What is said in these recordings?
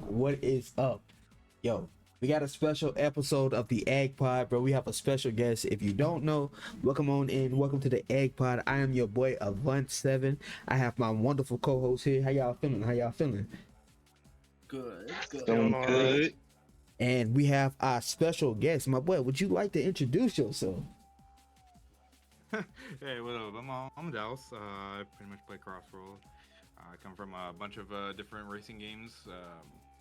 What is up? Yo, we got a special episode of the Egg Pod, bro. We have a special guest. If you don't know, welcome on in. Welcome to the Egg Pod. I am your boy Avant7. I have my wonderful co-host here. How y'all feeling? How y'all feeling? Good. Doing good. And we have our special guest. My boy, would you like to introduce yourself? Hey, what up? I'm Daos. I pretty much play Crossworlds. I come from a bunch of different racing games,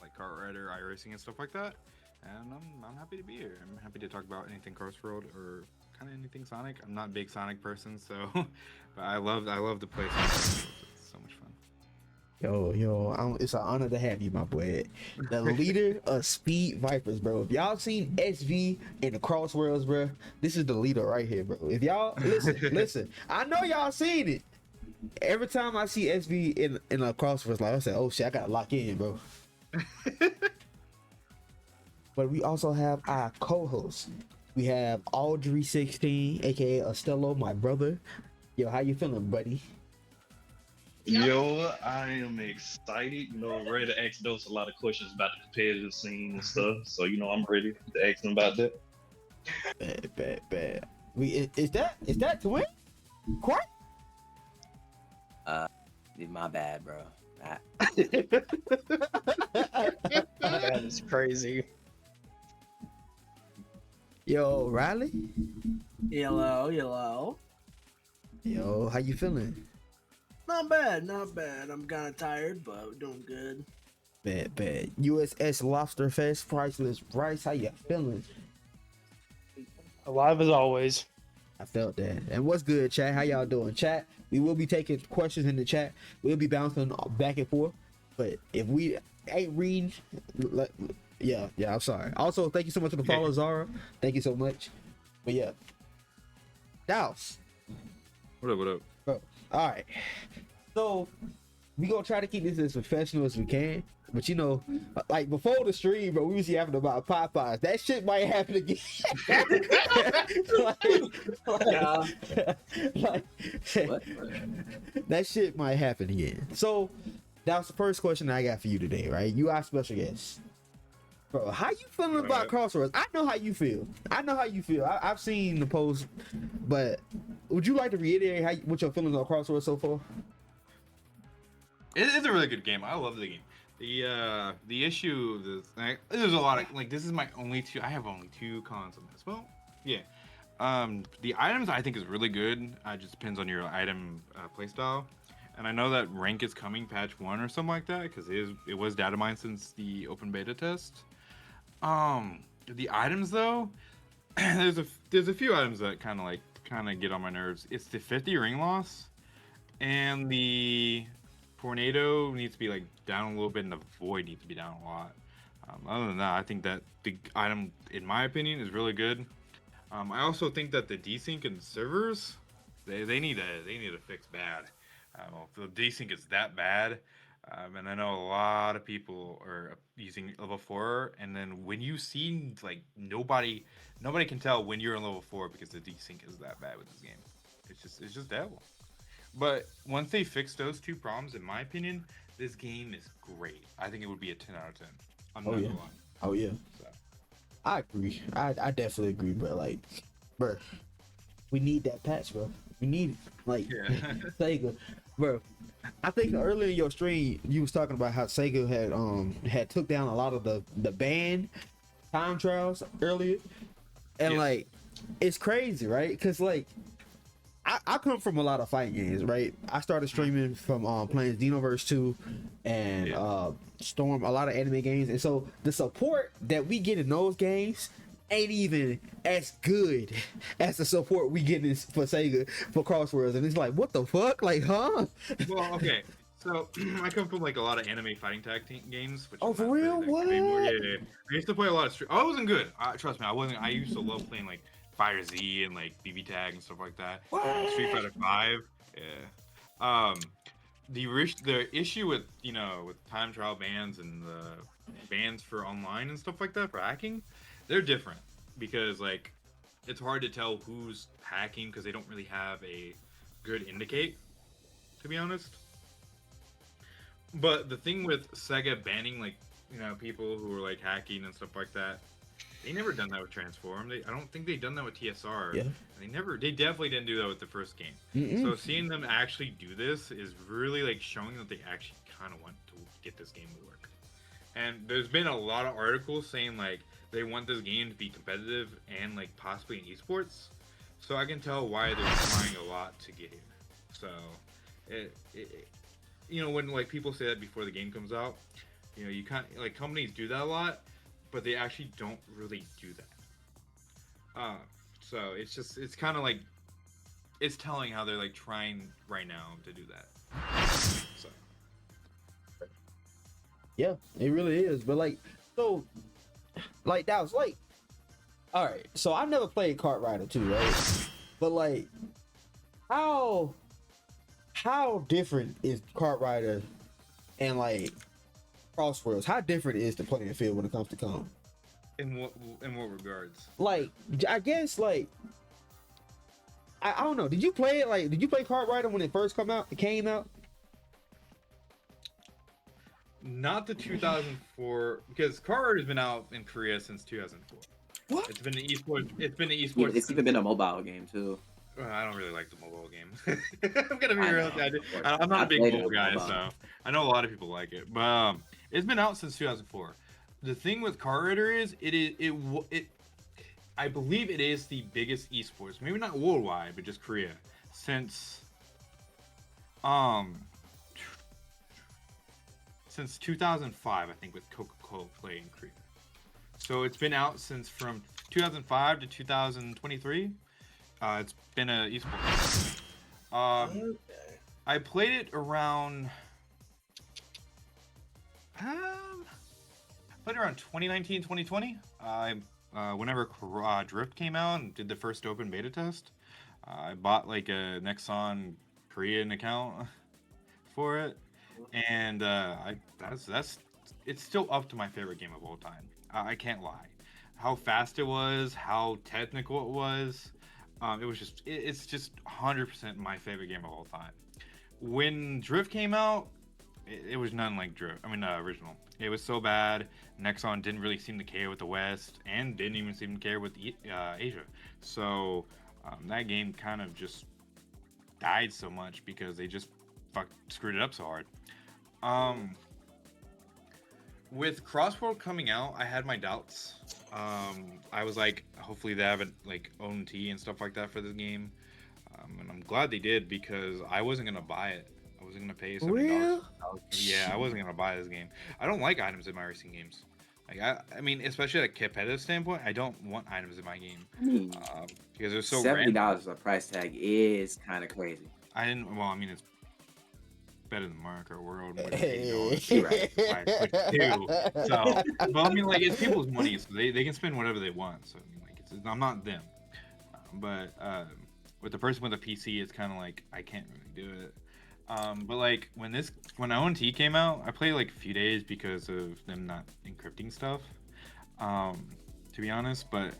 like Kartrider, iRacing, and stuff like that. And I'm happy to be here. I'm happy to talk about anything Crossworld or kind of anything Sonic. I'm not a big Sonic person, so but I love to play Sonic. It's so much fun. It's an honor to have you, my boy. The leader of Speed Vipers, bro. If y'all seen SV in the Crossworlds, bro, this is the leader right here, bro. If y'all listen, I know y'all seen it. Every time I see SV in a Crossworlds, like I said, oh shit, I gotta lock in, bro. But we also have our co-host. We have Audrey16, aka Estello, my brother. Yo, how you feeling, buddy? Yo, I am excited, ready to ask those a lot of questions about the competitive scene and stuff. So, I'm ready to ask them about that. Bad. Is that twin? What? My bad, bro. That is crazy. Yo, Riley? Hello. Yo, how you feeling? Not bad. I'm kind of tired, but doing good. Bad. USS Lobster Fest, Priceless Rice, how you feeling? Alive as always. I felt that. And what's good, chat? How y'all doing? Chat, we will be taking questions in the chat. We'll be bouncing back and forth. But if we ain't reading, yeah, I'm sorry. Also, thank you so much for the follow, Zara. Thank you so much. But yeah. Daos. What up? Bro, all right. So we gonna try to keep this as professional as we can. But like before the stream, bro, we was yapping about Popeyes. That shit might happen again. What? That shit might happen again. So that was the first question I got for you today, right? You are special guest. Bro, how you feeling about Crossworlds? I know how you feel. I've seen the post, but would you like to reiterate what your feelings on Crossworlds so far? It's a really good game. I love the game. The issue there's a lot of this is my only two. I have only 2 cons on this. Well, yeah. The items I think is really good. It just depends on your item playstyle. And I know that rank is coming patch 1 or something like that because it was data mined since the open beta test. The items though, there's a few items that kind of get on my nerves. It's the 50 ring loss, and the tornado needs to be down a little bit, and the void needs to be down a lot. Other than that, I think that the item, in my opinion, is really good. I also think that the desync and servers, they need to fix bad. If the desync is that bad, and I know a lot of people are using level 4, and then when you see nobody can tell when you're in level 4 because the desync is that bad with this game. It's just devil. But once they fix those 2 problems, in my opinion, this game is great. I think it would be a 10 out of 10. I'm not gonna lie. Oh yeah. So. I agree. I definitely agree, bro. We need that patch, bro. We need it. Sega, bro. I think earlier in your stream you was talking about how Sega had took down a lot of the banned time trials earlier, and it's crazy, right? Because I come from a lot of fighting games, right? I started streaming from playing Xenoverse 2 and Storm, a lot of anime games, and so the support that we get in those games ain't even as good as the support we get for Sega for Crossworlds, and it's what the fuck, huh? Well, okay. So I come from a lot of anime fighting tag games. Which For real? What? Yeah. I used to play a lot of I wasn't good. Trust me, I wasn't. I used to love playing Fire Z and BB Tag and stuff like that. Street Fighter 5. Yeah. The issue with with time trial bans and the bans for online and stuff like that for hacking, they're different because it's hard to tell who's hacking because they don't really have a good indicate, to be honest. But the thing with Sega banning people who were like hacking and stuff like that. They never done that with Transform. I don't think they've done that with TSR. Yeah. They definitely didn't do that with the first game. Mm-mm. So seeing them actually do this is really like showing that they actually kind of want to get this game to work. And there's been a lot of articles saying like they want this game to be competitive and like possibly in esports. So I can tell why they're trying a lot to get here. So, when like people say that before the game comes out, you can't like companies do that a lot, but they actually don't really do that. So it's kind of like it's telling how they're like trying right now to do that. So. Yeah, it really is. But like, so, like that was like, all right. So I never played Kartrider too, right? But like, how different is Kartrider and like Crossworlds? How different is the playing field when it comes to comp? In what regards? Like, I guess like. I don't know. Did you play it? Like, did you play Kartrider when it first came out? Not the 2004, because Kartrider's been out in Korea since 2004. What? It's been an esports. Yeah, it's even been a mobile game too. I don't really like the mobile game. I'm gonna be I real. know, I'm not I a big played it mobile guy, mobile. so I know a lot of people like it. But it's been out since 2004. The thing with Kartrider is I believe it is the biggest esports, maybe not worldwide, but just Korea, since 2005, I think, with Coca-Cola Play in Korea. So it's been out since from 2005 to 2023. It's been a esports. I played it around 2019, 2020. Whenever Drift came out and did the first open beta test, I bought like a Nexon Korean account for it, and it's still up to my favorite game of all time. I can't lie. How fast it was, how technical it was. It's just 100% my favorite game of all time. When Drift came out, it was nothing like Drift. Original. It was so bad. Nexon didn't really seem to care with the West, and didn't even seem to care with Asia. So that game kind of just died so much because they just screwed it up so hard. With Crossworld coming out, I had my doubts. I was like, hopefully they haven't like ONT and stuff like that for this game, and I'm glad they did because I wasn't gonna buy it. I wasn't gonna pay $70. Yeah, I wasn't gonna buy this game. I don't like items in my racing games. Like especially at a competitive standpoint, I don't want items in my game because they're so $70 random. a price tag is kind of crazy. It's better than Mario Kart World. Which Hey. So, but it's people's money, so they can spend whatever they want. So I'm not them. But with the person with a PC, it's kind of like I can't really do it. But like when ONT came out, I played like a few days because of them not encrypting stuff. To be honest, but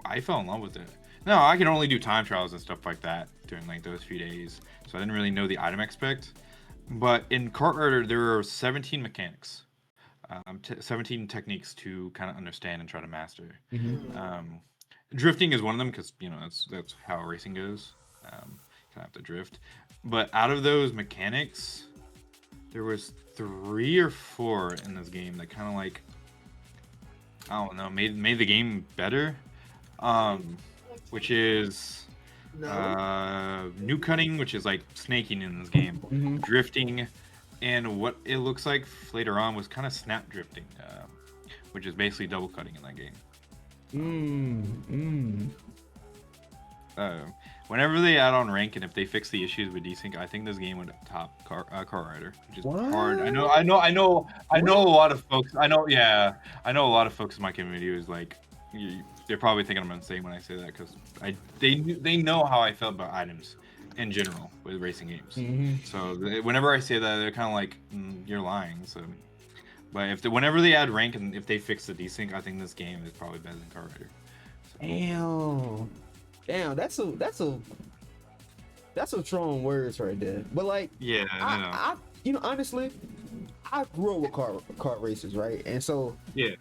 I fell in love with it. No, I can only do time trials and stuff like that during like those few days, so I didn't really know the item aspect. But in Kartrider, there are 17 mechanics, 17 techniques to kind of understand and try to master. Drifting is one of them because that's how racing goes. Kind of have to drift. But out of those mechanics, there was 3 or 4 in this game that kind of like I don't know made the game better. Which is new cutting, which is like snaking in this game, drifting, and what it looks like later on was kind of snap drifting, which is basically double cutting in that game. Whenever they add on rank and if they fix the issues with desync, I think this game would top Kartrider, which is hard. I know a lot of folks. I know a lot of folks in my community is like, they're probably thinking I'm insane when I say that because they know how I felt about items in general with racing games. So whenever I say that, they're kind of like, you're lying. So, but whenever they add rank and if they fix the desync, I think this game is probably better than Kartrider. So. Damn, that's some strong words right there. But like, yeah, I honestly, I grew up with kart races, right? And so Yeah.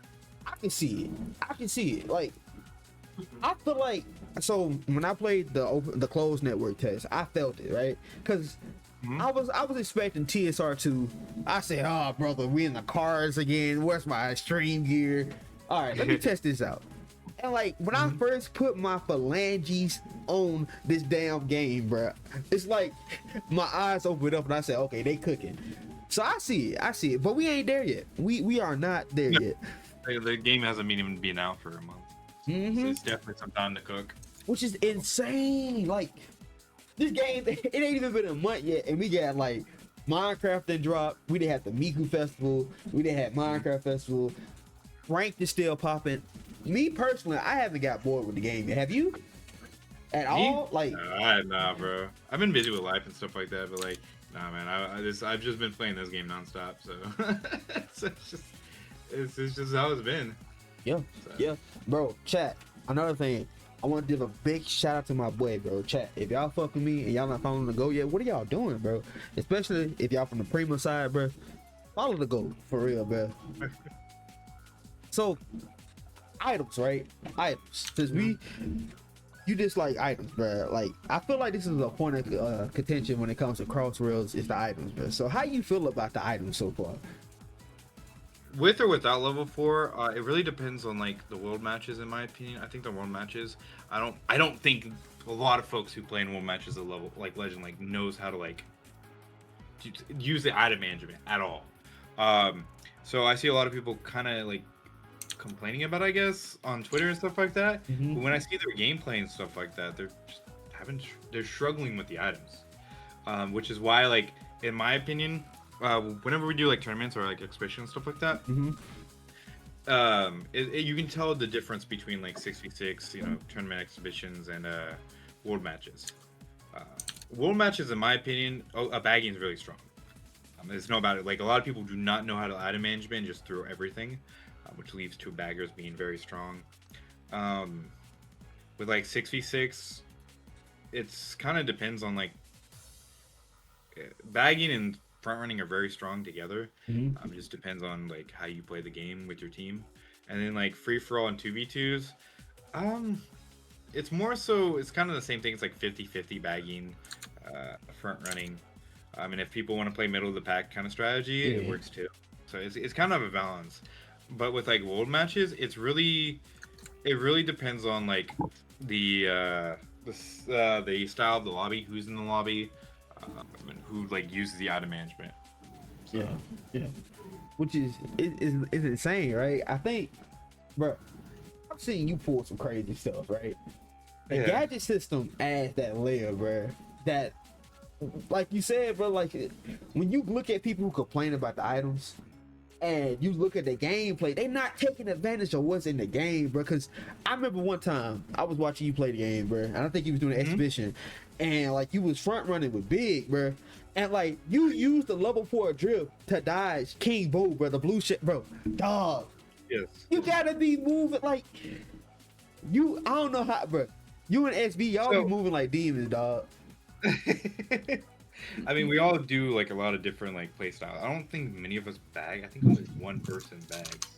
I can see it. I can see it. Like I feel like so when I played the closed network test, I felt it, right? Because I was expecting TSR2. I said, "Oh, brother, we in the cars again. Where's my extreme gear? All right, let me test this out." And like when I first put my phalanges on this damn game, bro, it's like my eyes opened up and I said, "Okay, they cooking." So I see it, but we ain't there yet. We are not there yet. The game hasn't even been out for a month. So it's definitely some time to cook. Which is insane. Like this game, it ain't even been a month yet, and we got like Minecraft then dropped. We didn't have the Miku Festival. We didn't have Minecraft Festival. Ranked is still popping. Me personally, I haven't got bored with the game yet. Have you? At all? Like, nah, bro. I've been busy with life and stuff like that, but like, nah, man. I've just been playing this game nonstop, so, so it's just how it's been. Yeah, So. yeah, bro. Chat. Another thing, I want to give a big shout out to my boy, bro. Chat. If y'all fuck with me and y'all not following the Go yet, what are y'all doing, bro? Especially if y'all from the Prima side, bro. Follow the Go for real, bro. So, items, right? Items. Cause you just like items, bro. Like I feel like this is a point of contention when it comes to Crossworlds. Is the items, bro. So how you feel about the items so far? With or without level 4, it really depends on like the world matches. In my opinion, I think the world matches. I don't think a lot of folks who play in world matches at level like Legend like knows how to like use the item management at all. So I see a lot of people kind of like complaining about, I guess, on Twitter and stuff like that. But when I see their gameplay and stuff like that, they're struggling with the items, which is why, like, in my opinion, whenever we do like tournaments or like exhibitions and stuff like that, you can tell the difference between like 6v6, tournament exhibitions and world matches. World matches, in my opinion, bagging is really strong. There's no about it. Like a lot of people do not know how to item management and just throw everything, which leads to baggers being very strong. With like 6v6, it's kind of depends on like bagging and front running are very strong together. It just depends on like how you play the game with your team. And then like free for all and 2v2s, it's more so it's kind of the same thing. It's like 50-50 bagging, front running. And if people want to play middle of the pack kind of strategy, it works too. So it's kind of a balance. But with like world matches, it really depends on like the style of the lobby, who's in the lobby, and who like uses the item management. So. Yeah. Which is insane, right? I think, bro, I've seen you pull some crazy stuff, right? The gadget system adds that layer, bro. That, like you said, bro, like when you look at people who complain about the items and you look at the gameplay, they not taking advantage of what's in the game, bro. Because I remember one time I was watching you play the game, bro, and I think you was doing an exhibition, and like you was front running with Big, bro, and like you used the level 4 drift to dodge King Boo, bro, the blue shit, bro. Dog, Yes. you gotta be moving like you. I don't know how, bro. You and SB, y'all be moving like demons, dog. I mean, we all do like a lot of different like play styles. I don't think many of us bag. I think only one person bags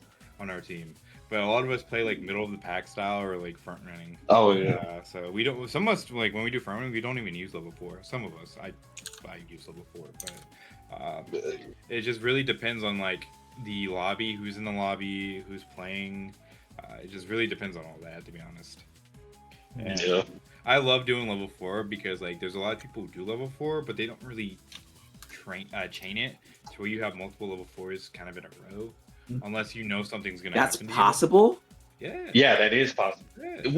on our team, but a lot of us play like middle of the pack style or like front running. Oh yeah. So we don't. Some of us like when we do front running, we don't even use level 4. Some of us, I use level 4, but it just really depends on like the lobby, who's in the lobby, who's playing. It just really depends on all that, to be honest. And Yeah. I love doing level 4 because like there's a lot of people who do level 4, but they don't really chain it to where you have multiple level 4s kind of in a row, unless you know something's gonna That's happen. possible. Yeah. Yeah, that is possible. Yeah.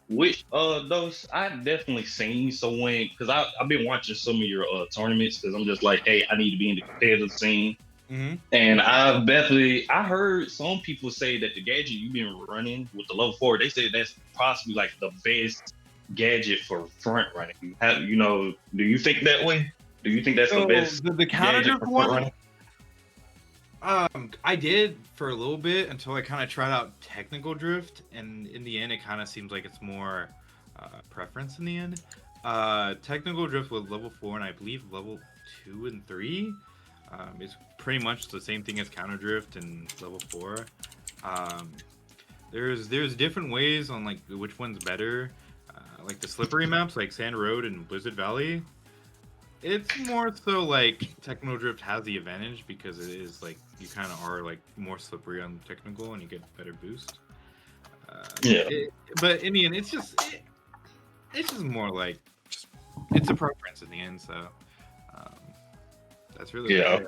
Which those I've definitely seen. So because I've been watching some of your tournaments because I'm just like, hey, I need to be in the competitive scene. And I heard some people say that the gadget you've been running with the level 4, they say that's possibly like the best gadget for front running. Do you think that way? Do you think that's the best the counter gadget drift for one? front running? I did for a little bit until I kind of tried out technical drift, and in the end, it kind of seems like it's more preference in the end. Technical drift with level 4 and I believe level 2 and 3 is pretty much the same thing as Counter Drift in level 4. There's different ways on like which one's better. Like the slippery maps, like Sand Road and Blizzard Valley. It's more so like Techno Drift has the advantage because it is like you kind of are like more slippery on technical and you get better boost. But in the end, it's just more like it's a preference in the end. So that's really good.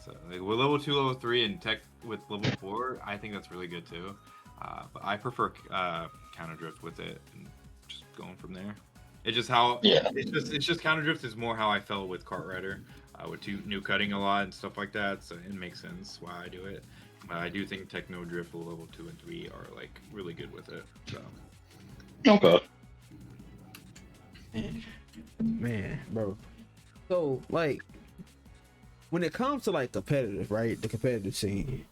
So like with level 2, level 3, and tech with level 4, I think that's really good too. But I prefer Counter Drift with it and just going from there. It's just how it's just Counter Drift is more how I felt with Kartrider, with new cutting a lot and stuff like that. So it makes sense why I do it. But I do think Techno Drift level 2 and 3 are like really good with it. So Okay. Man, bro. So like, when it comes to like competitive, right? The competitive scene.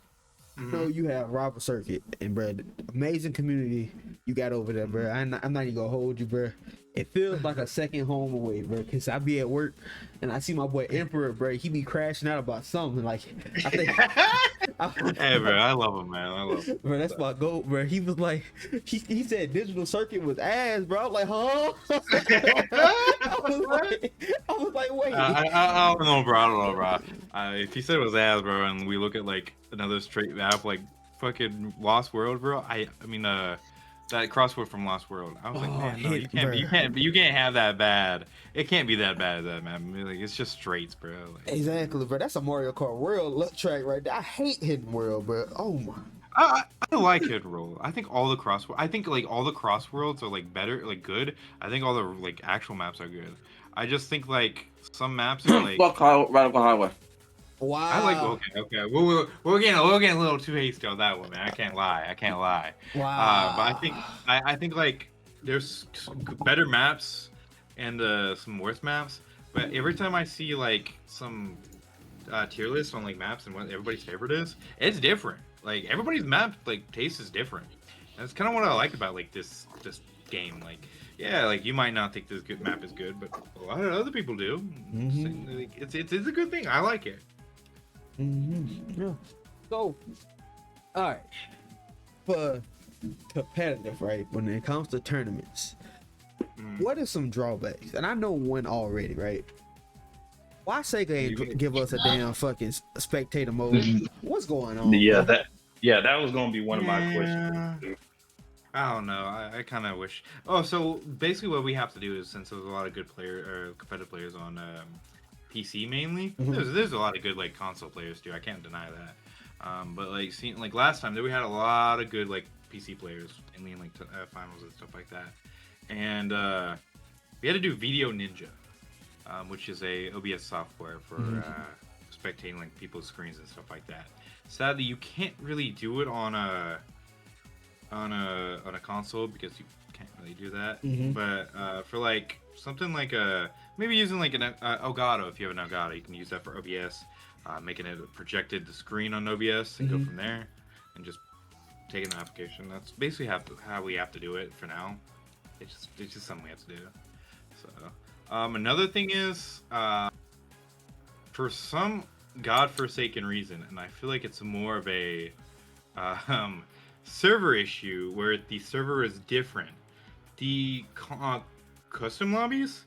You know, you have Robert Circuit and bro, amazing community you got over there, bro. I'm not even gonna hold you, bro. It feels like a second home away, bro. Cause I be at work and I see my boy Emperor, bro. He be crashing out about something. Like, I think, hey, bro, I love him, man. I love him. Bro, that's my goat, bro. He was like, he said Digital Circuit was ass, bro. I was like, huh? I was like, wait. I don't know, bro. If he said it was ass, bro, and we look at like another straight map, like fucking Lost World, bro. I mean, that Crossworld from Lost World. I was like, man, no, you can't have that bad. It can't be that bad as that map. I mean, like, it's just straights, bro. Like, exactly, bro. That's a Mario Kart World luck track right there. I hate Hidden World, bro. Oh my. I like Hidden World. I think all the Crossworlds are like better, like good. I think all the like actual maps are good. I just think like some maps are like Radical Highway. Wow. I like okay. We're getting a little too hasty on that one, man. I can't lie. Wow. But I think like there's better maps and some worse maps. But every time I see like some tier lists on like maps and what everybody's favorite is, it's different. Like everybody's map like taste is different. And that's kind of what I like about like this game. Like yeah, like you might not think this map is good, but a lot of other people do. Mm-hmm. It's a good thing. I like it. Mm-hmm. Yeah. So, all right, for competitive, right? When it comes to tournaments, what are some drawbacks? And I know one already, right? Why Sega ain't give us a damn fucking spectator mode? What's going on? That was gonna be one of my questions. I don't know. I kind of wish. Oh, so basically, what we have to do is since there's a lot of good competitive players on PC mainly. There's a lot of good like console players too. I can't deny that. But like like last time, we had a lot of good like PC players, mainly in like finals and stuff like that. And we had to do Video Ninja, which is a OBS software for spectating like people's screens and stuff like that. Sadly, you can't really do it on a console because you can't really do that. But for like something like maybe using like an Elgato, if you have an Elgato, you can use that for OBS, making it projected the screen on OBS and go from there, and just taking the application. That's basically how we have to do it for now. It's just something we have to do. So another thing is for some godforsaken reason, and I feel like it's more of a server issue where the server is different. The custom lobbies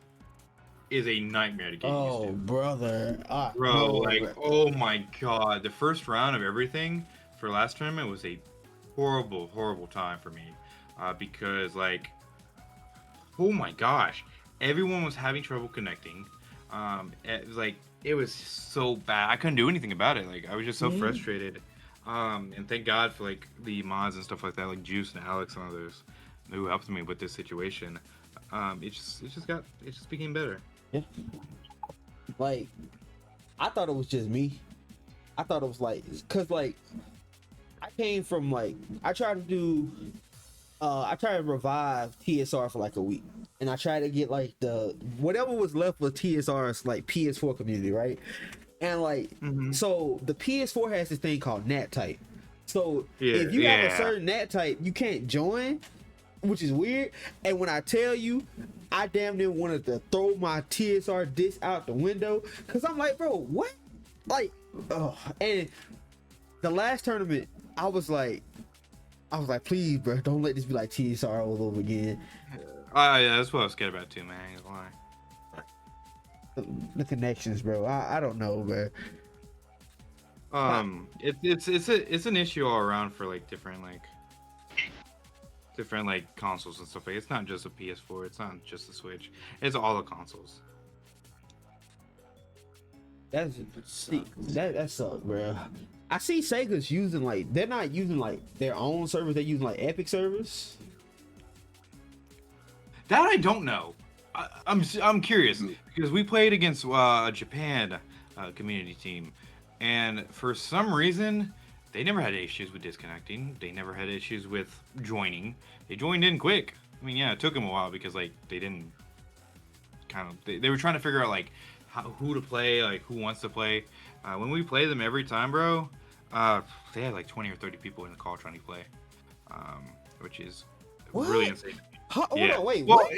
is a nightmare to get used to. Brother. Oh my god. The first round of everything for last tournament was a horrible time for me. Because like, oh my gosh, everyone was having trouble connecting. It was so bad. I couldn't do anything about it. Like I was just so frustrated. And thank God for like the mods and stuff like that, like Juice and Alex and others who helped me with this situation. It just became better. Yeah. Like, I thought it was just me. I thought it was like, cause like, I came from like, I tried to revive TSR for like a week, and I tried to get like the whatever was left of TSR's like PS4 community, right? And like, so the PS4 has this thing called NAT type. So if you have a certain NAT type, you can't join, which is weird. And when I tell you, I damn near wanted to throw my TSR disc out the window, cause I'm like, bro, what? Like, Oh, and the last tournament, I was like, please, bro, don't let this be like TSR all over again. Yeah, that's what I was scared about too, man. I ain't gonna lie. The connections, bro. I don't know, bro. It's an issue all around for like different consoles and stuff. Like it's not just a PS4. It's not just the Switch. It's all the consoles. That sucks, bro. I see Sega's using like they're not using like their own servers. They're using like Epic servers. That I don't know. I'm curious because we played against a Japan community team, and for some reason they never had issues with disconnecting. They never had issues with joining. They joined in quick. I mean, yeah, it took them a while because like they didn't they were trying to figure out like who to play, like who wants to play. When we play them every time, bro, they had like 20 or 30 people in the call trying to play, which is really insane. Hold on, wait. Well, what?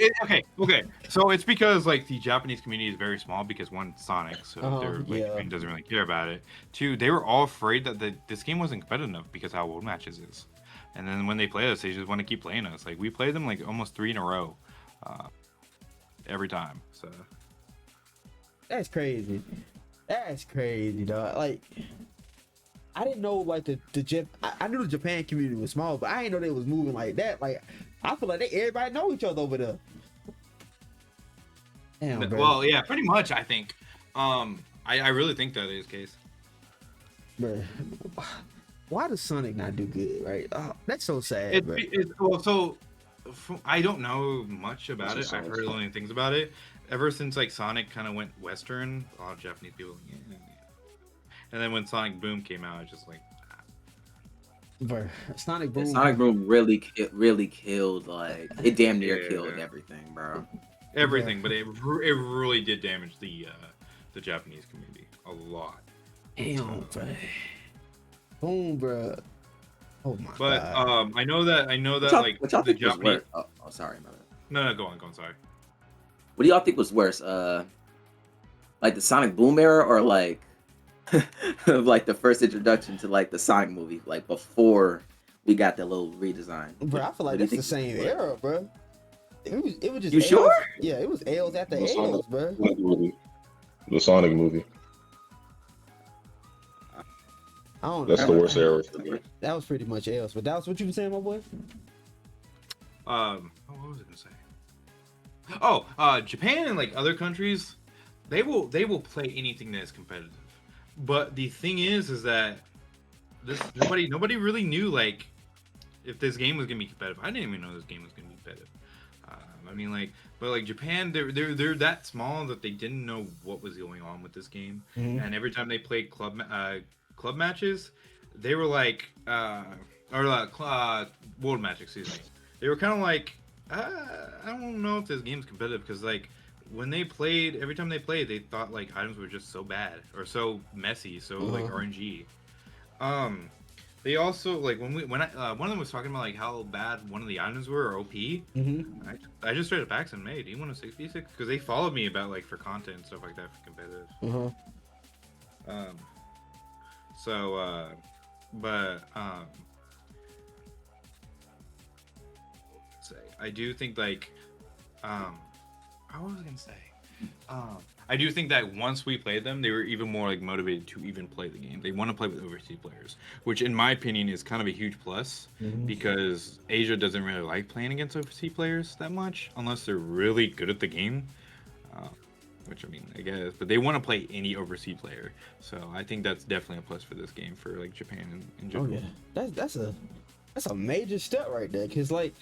Okay. So it's because like the Japanese community is very small because one, Sonic, so their community doesn't really care about it. Two, they were all afraid that this game wasn't competitive enough because how World Matches is. And then when they play us, they just want to keep playing us. Like we play them like almost 3 in a row, every time. So That's crazy. That's crazy, dog. Like, I didn't know like I knew the Japan community was small, but I didn't know they was moving like that. Like, I feel like everybody know each other over there. Damn, bro. well, yeah, pretty much. I think. I really think that is the case. Bro, why does Sonic not do good? Right? That's so sad. I don't know much about it. I've heard only things about it. Ever since like Sonic kind of went Western, a lot of Japanese people, and then when Sonic Boom came out, it's just like, bro, Sonic Boom. Sonic Boom really killed, like it damn near killed everything, bro. Everything, but it really did damage the Japanese community a lot. Damn, bro. Boom, bro. Oh my but, god. I know that like what y'all the think was Japanese. worse? Oh, sorry, my bad. No, go on. Sorry. What do y'all think was worse? Like the Sonic Boom era, or like like the first introduction to like the Sonic movie, like before we got that little redesign? Bro, I feel like that's the same era, bro. It was just. You sure? Yeah, it was L's after L's, bro. The Sonic movie. I don't That's know. the worst era. That was pretty much L's, but that was what you were saying, my boy. What was I gonna say? Oh, Japan and like other countries, they will play anything that is competitive. But the thing is that nobody really knew like if this game was gonna be competitive. I didn't even know this game was gonna be competitive. I mean, like, but like Japan, they're that small that they didn't know what was going on with this game. Mm-hmm. And every time they played club matches, they were like, world match, excuse me. They were kind of like, I don't know if this game's competitive because like when they played, every time they played, they thought like items were just so bad or so messy, so like RNG. They also like when one of them was talking about like how bad one of the items were or OP. Mm-hmm. I just straight up asked them, "Hey, do you want a 6v6?" Because they followed me about like for content and stuff like that for competitive. I do think like what was I gonna say? I do think that once we played them, they were even more like motivated to even play the game. They want to play with overseas players, which in my opinion is kind of a huge plus because Asia doesn't really like playing against overseas players that much unless they're really good at the game. Which I mean, I guess, but they want to play any overseas player, so I think that's definitely a plus for this game for like Japan and general. Oh yeah, that's a major step right there, cause like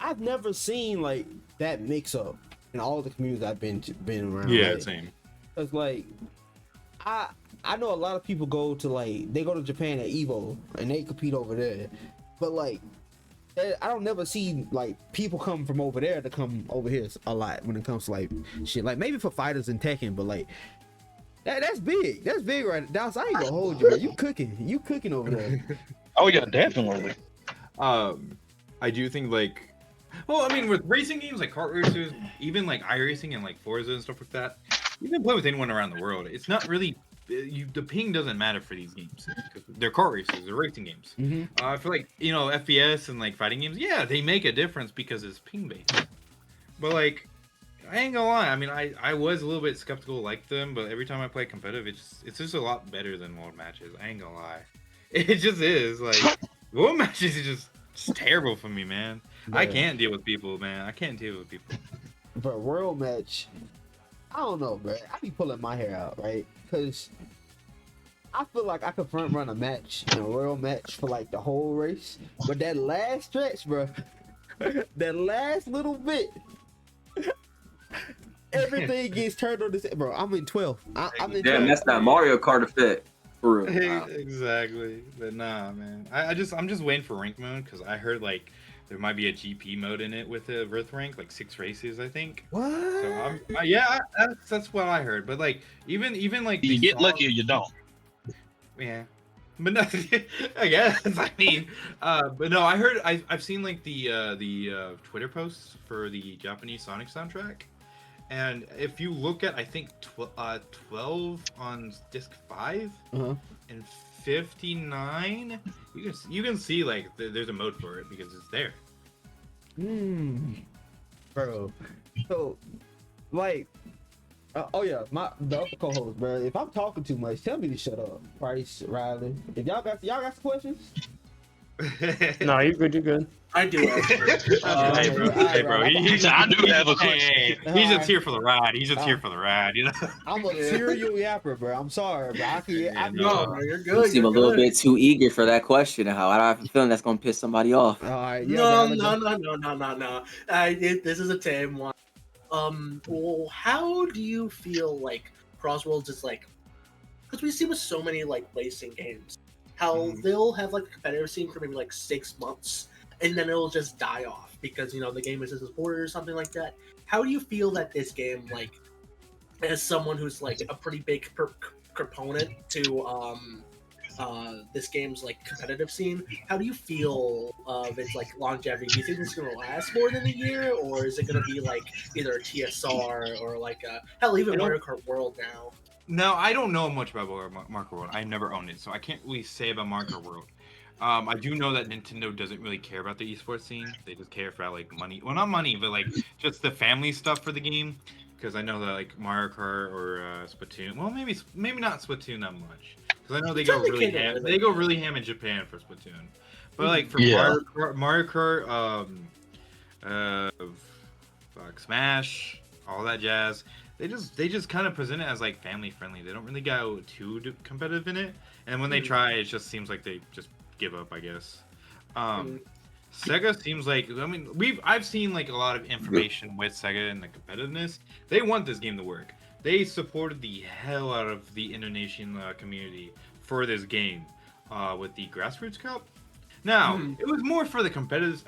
I've never seen like that mix up in all the communities I've been around. Yeah, like, same. Cause like I know a lot of people go to Japan at Evo and they compete over there, but like I don't never see like people come from over there to come over here a lot when it comes to like shit. Like maybe for fighters and Tekken, but like that's big. That's big right now. Daos, I ain't gonna hold you, man. You cooking over there. Oh yeah, definitely. I do think like, well, I mean with racing games like kart racers, even like iRacing and like Forza and stuff like that, you can play with anyone around the world. It's not really the ping doesn't matter for these games because they're car races, they're racing games. I feel like FPS and like fighting games, yeah, they make a difference because it's ping based. But like, I ain't gonna lie. I mean, I was a little bit skeptical like them, but every time I play competitive, it's just a lot better than world matches. I ain't gonna lie. It just is like world matches is just terrible for me, man. I can't deal with people, man. I can't deal with people. But world match, I don't know, bro. I be pulling my hair out, right? Because I feel like I could front run a match in a world match for like the whole race, but that last stretch, bro, that last little bit, everything gets turned on this. Bro, I'm in 12. I'm in 12. Damn, that's that Mario Kart effect. For real. Wow. Exactly. But nah, man. I'm just waiting for rank mode because I heard like there might be a GP mode in it with the Earth rank, like 6 races, I think. What? So that's what I heard. But like even like You get lucky or you don't. Yeah. But no, I guess I mean, but no, I've seen like the Twitter posts for the Japanese Sonic soundtrack, and if you look at I think 12 on disc 5 and 59, you can see like there's a mode for it because it's there. Bro, so like. Oh yeah, the other co-host, bro. If I'm talking too much, tell me to shut up. Price, Riley. If y'all got some questions? No, you're good. You're good. I do. Hey, bro. I do have a question. He's just here for the ride. He's just here for the ride, you know. I'm a serial yapper, bro. I'm sorry, bro. No, bro, you're good. You seem a little bit too eager for that question. How I have a feeling that's gonna piss somebody off. All right, yeah, No. This is a tame one. Well, how do you feel like Crossworlds is like? Because we see with so many like racing games, how they'll have like a competitive scene for maybe like 6 months, and then it'll just die off because the game isn't supported or something like that. How do you feel that this game, like, as someone who's like a pretty big proponent to this game's like competitive scene, how do you feel of its like longevity? Do you think it's gonna last more than a year, or is it gonna be like either a TSR or like hell, even Mario Kart World now? No, I don't know much about Mario World. I never owned it, so I can't really say about Mario World. I do know that Nintendo doesn't really care about the esports scene. They just care about like money. Well, not money, but like just the family stuff for the game. Because I know that like Mario Kart or Splatoon. Well, maybe not Splatoon that much. Because I know they go really ham. They go really ham in Japan for Splatoon. But like for Mario Kart, Smash, all that jazz. They just kind of present it as like family friendly. They don't really go too competitive in it. And when they try, it just seems like they just give up, I guess. Sega seems like, I mean, I've seen like a lot of information with Sega and the competitiveness. They want this game to work. They supported the hell out of the Indonesian community for this game with the Grassroots Cup. Now, it was more for the competitive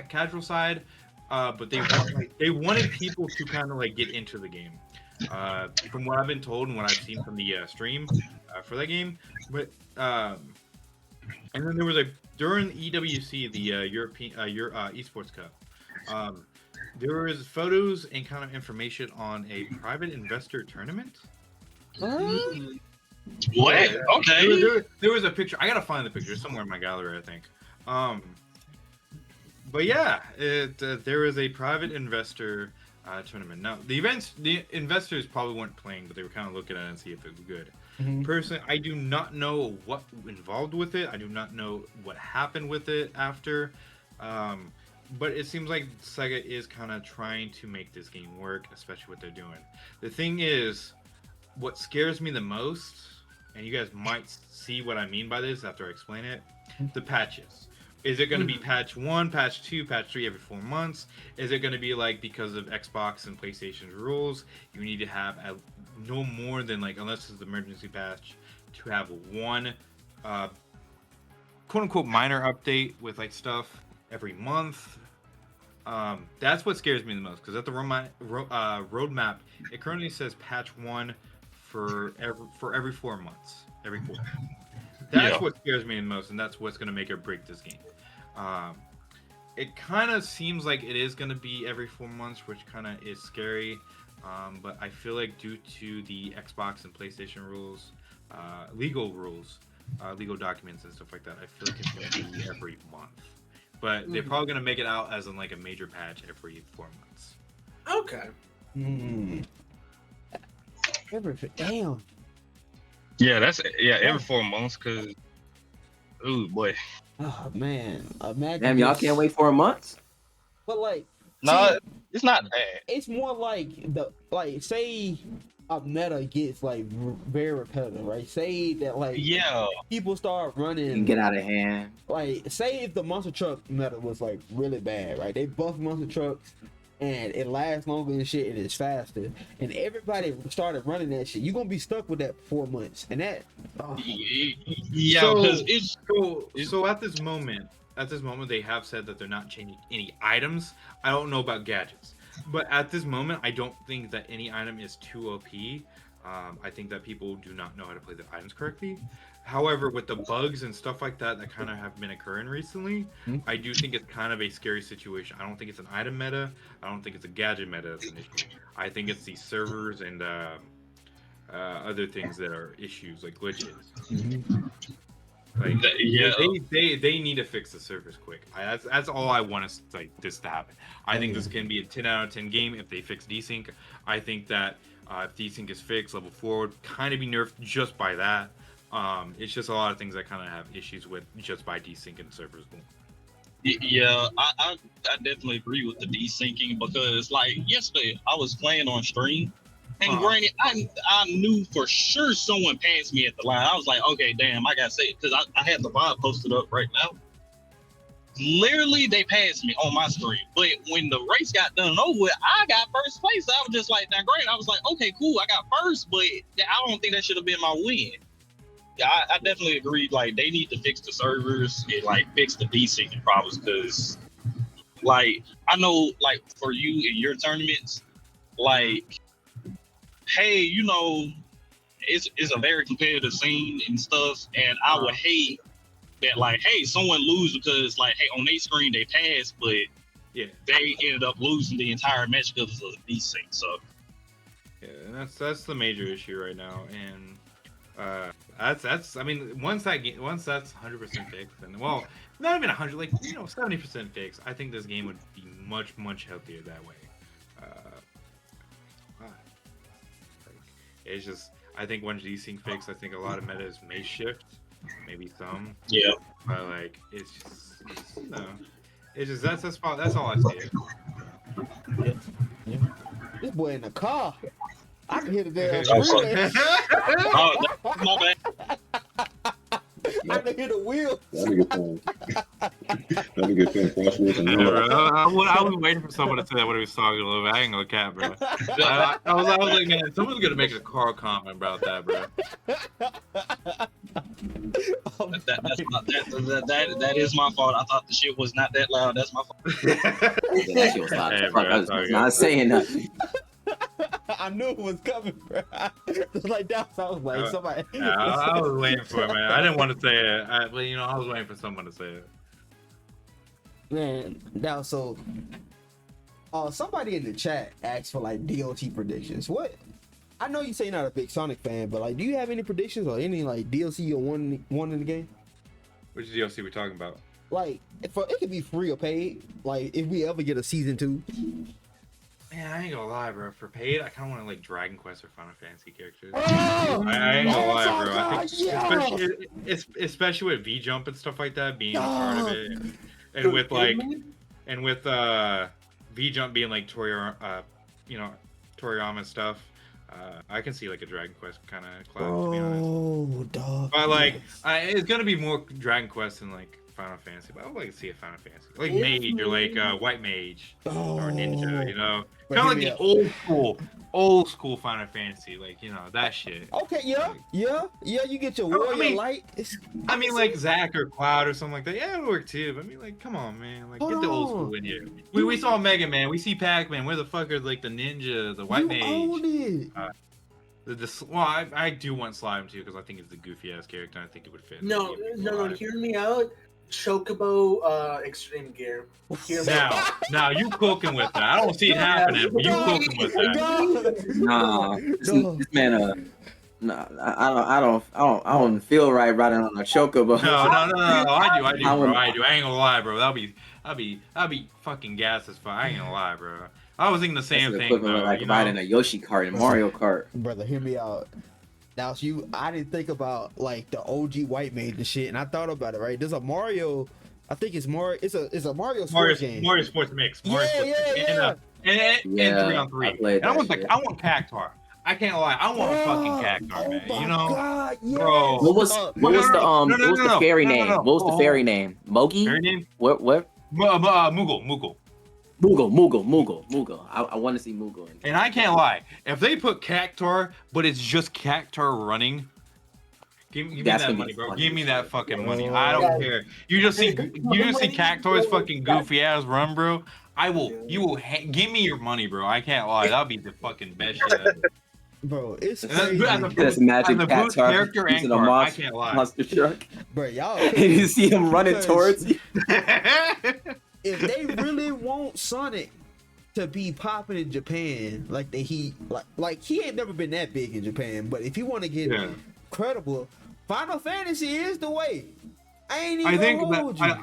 casual side, but they wanted people to kind of like get into the game. From what I've been told and what I've seen from the stream for that game, but and then there was during EWC, the European Esports Cup, there was photos and kind of information on a private investor tournament. What? Okay. There was a picture. I gotta find the picture somewhere in my gallery, I think. But yeah, there was a private investor tournament. Now, the investors probably weren't playing, but they were kind of looking at it and see if it was good. Personally, I do not know what involved with it. I do not know what happened with it after. But it seems like Sega is kind of trying to make this game work, especially what they're doing. The thing is, what scares me the most, and you guys might see what I mean by this after I explain it, the patches. Is it going to be patch 1, patch 2, patch 3 every 4 months? Is it going to be like, because of Xbox and PlayStation's rules, you need to have no more than like, unless it's the emergency patch, to have one quote unquote minor update with like stuff every month? That's what scares me the most, because at the roadmap, it currently says patch 1 for every 4 months, every quarter. That's what scares me the most, and that's what's going to make or break this game. It kind of seems like it is going to be every 4 months, which kind of is scary. But I feel like due to the Xbox and PlayStation rules legal rules, legal documents and stuff like that. I feel like it's gonna be every month, but they're probably gonna make it out as in like a major patch every 4 months. Okay. Damn. Yeah, every 4 months. Cause, ooh boy, Oh man, imagine. Damn, y'all this- can't wait 4 months. But like, no, see, it's not bad. it's more like say a meta gets like very repetitive, right? Say that like Yeah, people start You running. can get out of hand. Like, say if the monster truck meta was like really bad, right? They buff monster trucks and it lasts longer and shit and it's faster, and everybody started running that shit. You're gonna be stuck with that for 4 months, and that. yeah, because it's So at this moment, they have said that they're not changing any items. I don't know about gadgets, but at this moment, I don't think that any item is too OP. I think that people do not know how to play the items correctly. However, with the bugs and stuff like that kind of have been occurring recently, I do think it's kind of a scary situation. I don't think it's an item meta. I don't think it's a gadget meta as an issue. I think it's the servers and other things that are issues like glitches. Like they need to fix the servers quick. That's all I want this to happen. I think this can be a 10 out of 10 game if they fix desync. I think that if desync is fixed, level 4 would kind of be nerfed just by that. It's just a lot of things I kind of have issues with just by desync and servers. Yeah, I definitely agree with the desyncing because like yesterday I was playing on stream and granted I knew for sure someone passed me at the line. I was like, okay, damn, I gotta say it because I had the vibe posted up right now. Literally, they passed me on my stream, but when the race got done over with, I got first place. I was just like, now great. I was like, okay, cool, I got first, but I don't think that should have been my win. Yeah, I definitely agree. Like, they need to fix the servers and like fix the desyncing problems because, like, I know, like, for you in your tournaments, like, hey, you know, it's a very competitive scene and stuff, and I would hate that, like, hey, someone lose because, like, hey, on their screen they passed, but yeah, they ended up losing the entire match because of the desync. So yeah, and that's the major issue right now, and that's I mean once that's 100% fixed, and well, not even 100, like 70% fixed, I think this game would be much healthier that way. It's just I think once desync fixed, I think a lot of metas may shift, maybe some. yeah, But like it's just that's all I say. Yeah. This boy in the car. I can hear the damn Oh, screaming. oh, that's my bad. I can hear the wheel. That'd be a good thing. That'd be a good thing. Crossworlds and Yeah, Europe. bro. I was waiting for someone to say that when he was talking a little bit. I ain't gonna cap, bro. I was like, man, someone's gonna make a car comment about that, bro. That is my fault. I thought the shit was not that loud. That's my fault. Yeah, that shit was loud as Hey, fuck. bro, I was that's all not good. saying nothing. I knew it was coming, bro. It was like that. I was like, somebody. Yeah, I was waiting for it, man. I didn't want to say it, but I was waiting for someone to say it. Man, now so. Somebody in the chat asked for like DOT predictions. What? I know you say you're not a big Sonic fan, but like, do you have any predictions or any like DLC you want in the game? Which DLC we talking about? Like, it could be free or paid. Like, if we ever get a season 2. Man, I ain't gonna lie, bro. For paid, I kind of want to like Dragon Quest or Final Fantasy characters. Oh! I ain't gonna lie, Oh, bro. I think, yeah! especially with V Jump and stuff like that being a part of it, and with like, and with V Jump being like Toriyama stuff. I can see like a Dragon Quest kind of collab, to be honest. Oh, dog. But like, it's gonna be more Dragon Quest than like Final Fantasy. But I would like to see a Final Fantasy, like Mage or like White Mage or Ninja. But Kind of hear like me the old school Final Fantasy, like that shit. Okay, yeah. You get your warrior light. I mean, like Zack or Cloud or something like that. Yeah, it would work too. But I mean, like, come on, man. Like, get the old school in here. We saw Mega Man. We see Pac-Man. Where the fuck are like the Ninja, the White Mage? Own it. I do want Slime too because I think it's the goofy ass character. And I think it would fit. No. Hear me out. Chocobo Extreme Gear. Hear me out. Now you cooking with that. I don't see it happening, but you cooking with that. Nah, this man, No, I don't feel right riding on a chocobo. No. I do, I bro. would- I do. I ain't gonna lie, bro. That'd be fucking gas as fuck. I ain't gonna lie, bro. I was thinking the That's same the thing, equivalent of though. like You riding know? a Yoshi kart in Mario Kart. Brother, hear me out. Now, I didn't think about like the OG white mage and shit, and I thought about it. Right, there's a Mario. I think it's Mario. It's a Mario sports game. Mario Sports Mix. Yeah, yeah. And Yeah, 3-on-3. I played And that shit. I want Cactar. I can't lie. I want fucking Cactar, Oh man. my You know? God, yes. Bro. What was Uh, what was the no, what was the fairy name? no. What was the Oh, fairy name? Mogi? Fairy name? What? Moogle. Moogle. I want to see Moogle. And I can't lie. If they put Cactar, but it's just Cactar running, give me That's that gonna be money, bro. funny Give me as that shit. fucking money. I don't care. You just see Cactar's fucking goofy ass run, bro. Give me your money, bro. I can't lie. That'd be the fucking best shit ever. Bro, it's And crazy. That's magic the cat boost character and using a card. I monster, can't lie. monster truck. Bro, y'all. And you see him running Because- towards you. If they really want Sonic to be popping in Japan, like he ain't never been that big in Japan, but if you want to get Yeah. credible, Final Fantasy is the way. I ain't even I think gonna that hold you.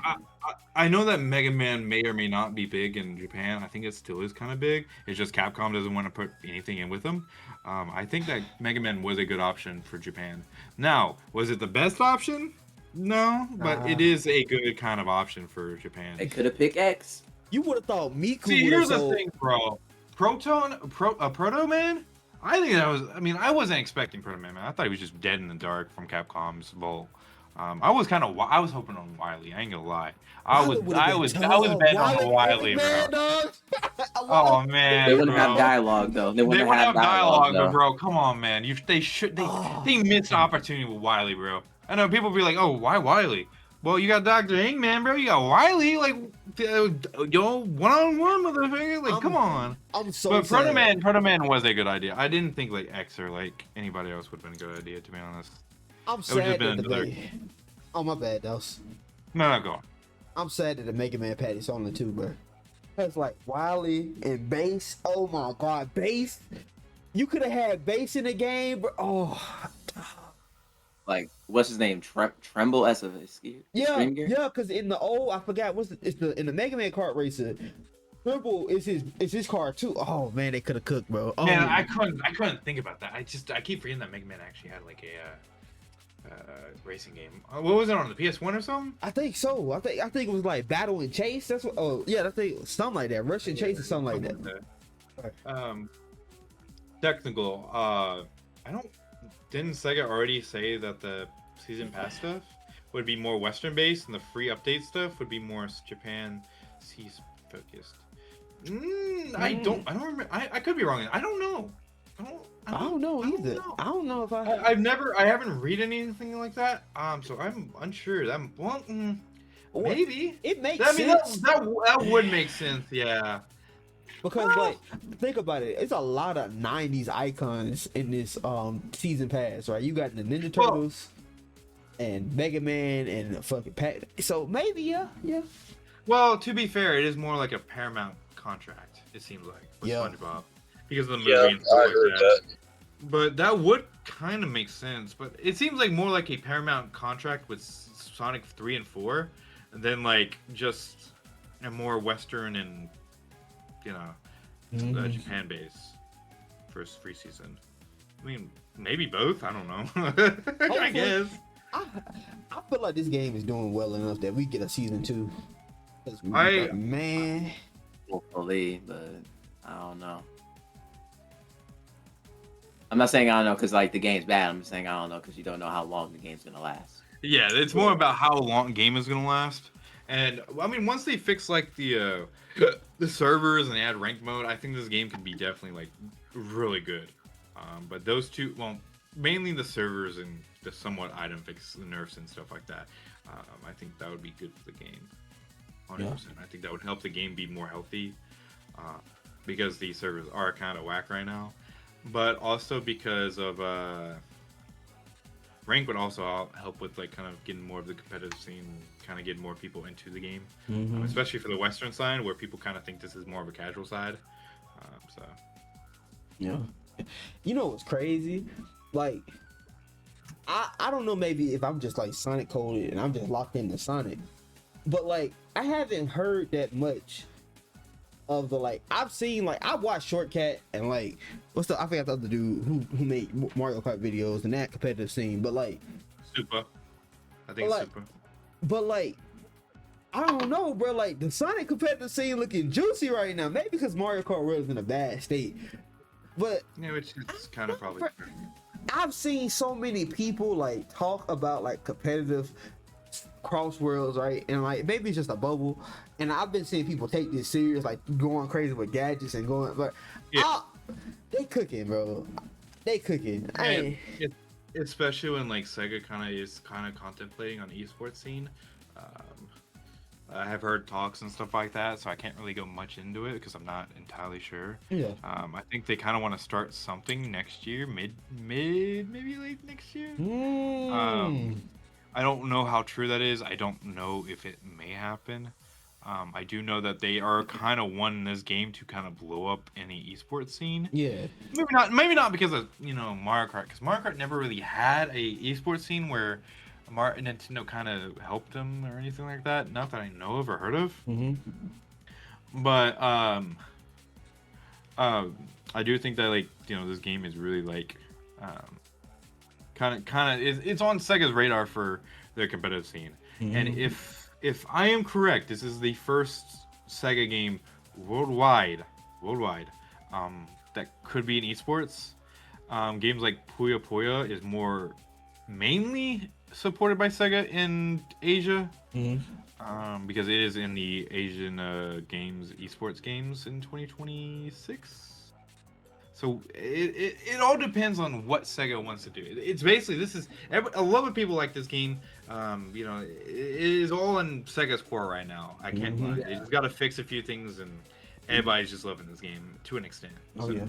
I know that Mega Man may or may not be big in Japan. I think it still is kind of big. It's just Capcom doesn't want to put anything in with them. I think that Mega Man was a good option for Japan. Now, was it the best option? No, but it is a good kind of option for Japan. They could have picked X. You would have thought Miku See, would here's have the sold. thing, bro. Proto Man? I think that was. I mean, I wasn't expecting Proto Man. I thought he was just dead in the dark from Capcom's vault. I was hoping on Wily. I ain't gonna lie. I was betting on Wily, bro. Oh man, They wouldn't bro. have dialogue though. They They wouldn't wouldn't have have dialogue, though. but bro, come on, man. They missed an opportunity with Wily, bro. I know people be like, oh, why Wily? Well, you got Dr. Hangman, bro. You got Wily, like, one-on-one, motherfucker. Like, come on. I'm so But sad. Proto Man was a good idea. I didn't think like X or like anybody else would have been a good idea, to be honest. I'm would've just sad been that the another- Mega. Oh my bad, Dos. No, go on. I'm sad that the Mega Man patty's on the two, bro. That's like Wily and Bass. Oh my God, Bass. You could have had Bass in the game, bro. Oh. Like, what's his name? Tremble as a Yeah, Extreme Gear? yeah, because in the old, I forgot in the Mega Man kart racer, Tremble is his car too. Oh man, they could have cooked, bro. Oh, Man, I couldn't think about that. I keep forgetting that Mega Man actually had like a racing game. What was it on the PS1 or something? I think so. I think it was like Battle and Chase. That's what. Oh yeah, I think something like that. Rush and Chase or something like that. Technical. Didn't Sega already say that the season pass stuff would be more Western based and the free update stuff would be more Japan Seas focused? I don't remember. I could be wrong. I don't know. I don't know either. I don't know if I haven't read anything like that. So I'm unsure. Maybe it makes I mean, sense that would make sense. Yeah. because like think about it. It's a lot of '90s icons in this season pass, right? You got the Ninja Turtles and Mega Man and fucking Pat. So maybe yeah. Well, to be fair, it is more like a Paramount contract. It seems like with Yeah. SpongeBob because of the movie and stuff like that. But that would kind of make sense. But it seems like more like a Paramount contract with Sonic 3 and 4, than like just a more Western and Japan base for free season. I mean, maybe both. I don't know. I guess. I feel like this game is doing well enough that we get a season 2. Man. Hopefully, but I don't know. I'm not saying I don't know because like the game's bad. I'm saying I don't know because you don't know how long the game's gonna last. Yeah, it's more about how long a game is gonna last. And I mean, once they fix like the servers and add ranked mode, I think this game could be definitely like really good. But those two, well, mainly the servers and the somewhat item fix, the nerfs and stuff like that. I think that would be good for the game. 100%. Yeah. I think that would help the game be more healthy because these servers are kind of whack right now. But also because of rank would also help with like kind of getting more of the competitive scene, kind of getting more people into the game, especially for the Western side where people kind of think this is more of a casual side. Yeah, you know what's crazy? Like I don't know, maybe if I'm just like Sonic coded and I'm just locked into Sonic, but like I haven't heard that much of the like I've seen like I watched Shortcat and like what's the I forgot the other dude who made Mario Kart videos and that competitive scene, but like Super. I think like, Super. But like I don't know, bro. Like the Sonic competitive scene looking juicy right now. Maybe because Mario Kart World is in a bad state, but Yeah, which is kind of probably true. I've seen so many people like talk about like competitive Crossworlds, right? And like maybe it's just a bubble. And I've been seeing people take this serious, like going crazy with gadgets and going, but Yeah. they cooking, bro. They cooking. Especially when like Sega is contemplating on the esports scene. I have heard talks and stuff like that, so I can't really go much into it because I'm not entirely sure. Yeah. I think they kind of want to start something next year, maybe late next year. I don't know how true that is. I don't know if it may happen. I do know that they are kind of wanting this game to kind of blow up in the esports scene. Yeah. Maybe not because of Mario Kart, because Mario Kart never really had a esports scene where Nintendo kind of helped them or anything like that. Not that I know of or heard of. But I do think that like this game is really like kind of it's on Sega's radar for their competitive scene. And if I am correct, this is the first Sega game worldwide that could be in esports. Games like Puyo Puyo is more mainly supported by Sega in Asia, because it is in the Asian esports games in 2026. So it all depends on what Sega wants to do. It's basically a lot of people like this game. It is all in Sega's core right now. I can't lie. They just got to fix a few things, and everybody's just loving this game to an extent. Oh yeah.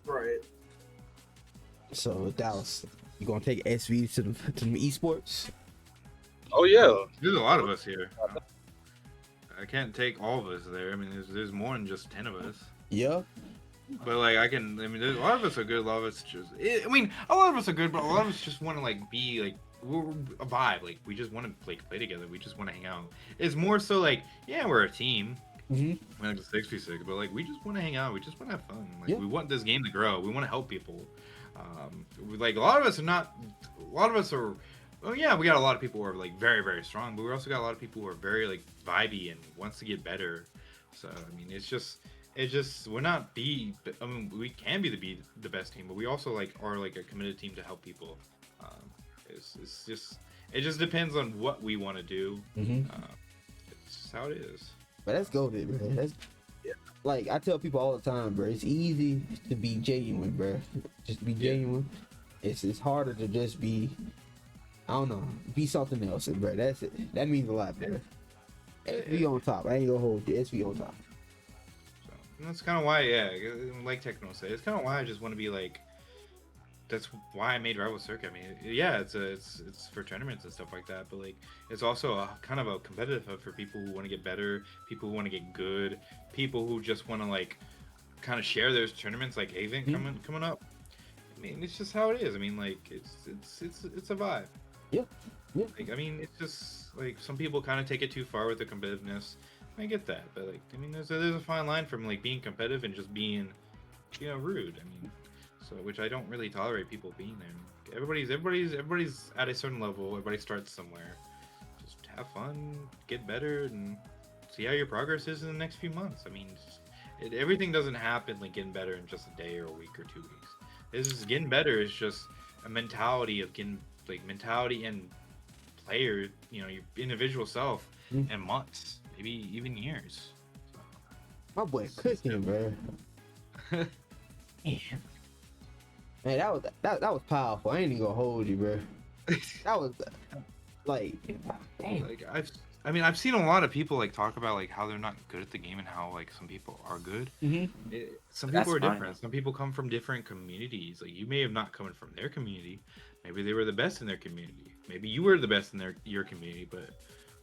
Right. So Dallas, you gonna take SV to the esports? Oh yeah. There's a lot of us here. I can't take all of us there. I mean, there's more than just 10 of us. Yeah. But like there's a lot of us are good. A lot of us just. A lot of us are good, but a lot of us just want to like be like we're a vibe. Like we just want to play together. We just want to hang out. It's more so like we're a team. We're like the 6v6, but like we just want to hang out. We just want to have fun. Like we want this game to grow. We want to help people. Like a lot of us are not. A lot of us are. Oh yeah, we got a lot of people who are like very very strong, but we also got a lot of people who are very like vibey and wants to get better. So I mean, it's just we're not we can be the best team, but we also like are like a committed team to help people. It just depends on what we want to do. It's just how it is. But that's goated, bro. That's like I tell people all the time, bro. It's easy to be genuine, bro. Just be genuine. It's harder to just be, I don't know, be something else, bro. That's it. That means a lot, bro. SV on top. I ain't gonna hold you. SV on top. So that's kind of why, like Techno said, it's kind of why I just want to be like. That's why I made Rival Circuit. I mean, it's for tournaments and stuff like that, but like it's also a kind of a competitive hub for people who want to get better, people who want to get good, people who just want to like kind of share those tournaments like Avent coming up. I mean, it's just how it is. I mean, like it's a vibe. Yeah. Like I mean, it's just like some people kind of take it too far with the competitiveness. I get that, but like I mean, there's a fine line from like being competitive and just being, rude. I mean. So, which I don't really tolerate people being there. Everybody's at a certain level. Everybody starts somewhere. Just have fun, get better, and see how your progress is in the next few months. I mean, everything doesn't happen like getting better in just a day or a week or 2 weeks. This is getting better. Is just a mentality of getting mentality and player, your individual self, in months, maybe even years. So, my boy cooking, bro. Damn. Man, that was powerful. I ain't even gonna hold you, bro. That was like, damn. Like I've seen a lot of people like talk about like how they're not good at the game and how like some people are good. Some people are different. Some people come from different communities. Like you may have not come from their community. Maybe they were the best in their community. Maybe you were the best in your community, but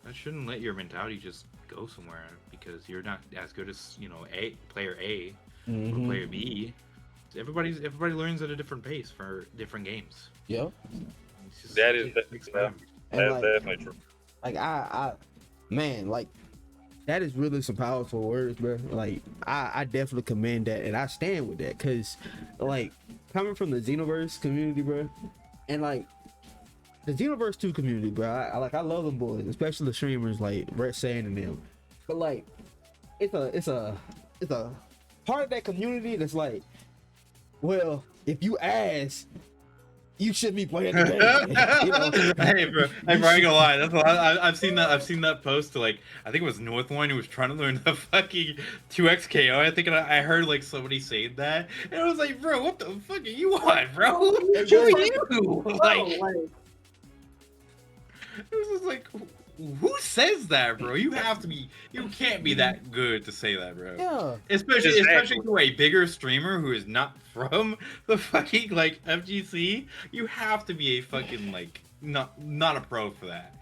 that shouldn't let your mentality just go somewhere because you're not as good as player A or player B. Everybody learns at a different pace for different games. Yep. That is And that's like, definitely true. like man, like that is really some powerful words, bro. Like I definitely commend that, and I stand with that, cause like coming from the Xenoverse community, bro, and like the Xenoverse 2 community, bro. I love them boys, especially the streamers like Brett Sand and them. But like, it's a part of that community that's like, well, if you ask, you should be playing the game. You know? Hey, bro, I ain't gonna lie. That's what I've seen that. I've seen that post to like, I think it was Northline who was trying to learn the fucking 2x KO. I think I heard like somebody saying that, and I was like, bro, what the fuck are you on, bro? Who are you? Like, it was just like, who says that, bro? You can't be that good to say that, bro. Yeah. Especially to a bigger streamer who is not from the fucking like FGC. You have to be a fucking like not a pro for that,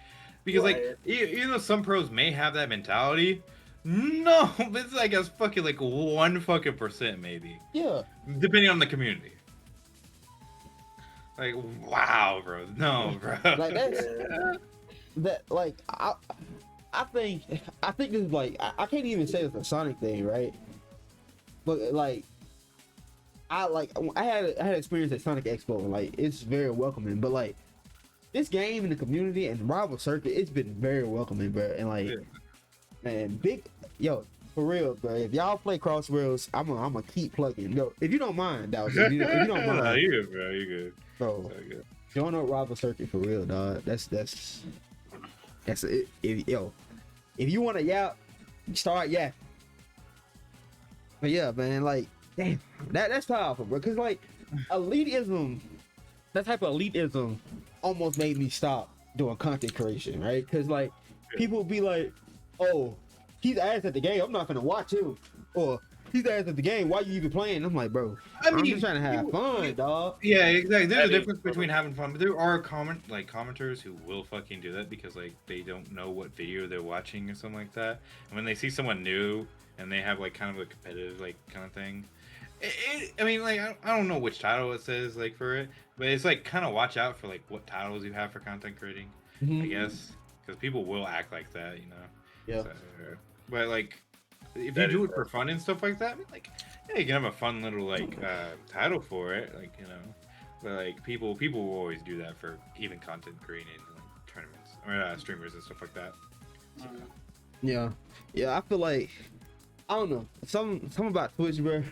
because like even though some pros may have that mentality, no, it's like a fucking like 1% maybe. Yeah. Depending on the community. Like, wow, bro. No, bro. Like that's that. Like I think this is like I can't even say it's a Sonic thing, right? But like I had experience at Sonic Expo, and like it's very welcoming. But like this game in the community and Rival Circuit, it's been very welcoming, bro. And like, man, for real, bro. If y'all play Crossworlds, I'm gonna keep plugging. Yo, if you don't mind, Daos, if you don't mind, no, you good, bro. You good. Bro, join up Rival Circuit for real, dog. That's it. If you want to yap, start yapping. But yeah, man, like, damn, that's powerful, bro. Cause like elitism, that type of elitism, almost made me stop doing content creation, right? Cause like people be like, oh, he's ass at the game, I'm not gonna watch him, or he's ass at the game, why you even playing? I'm like, bro, I'm just trying to have fun, dog. Yeah, exactly. There's a difference between having fun, but there are commenters who will fucking do that because like they don't know what video they're watching or something like that. And when they see someone new and they have like kind of a competitive like kind of thing, I mean, like I don't know which title it says like for it, but it's like kind of watch out for like what titles you have for content creating, I guess, because people will act like that, you know. Yeah. So, but like, if you do it for fun and stuff like that, I mean, like, yeah, you can have a fun little like title for it, like, you know. But like people will always do that for even content creating, like tournaments or streamers and stuff like that. So. Yeah. I feel like I don't know something about Twitch, bro.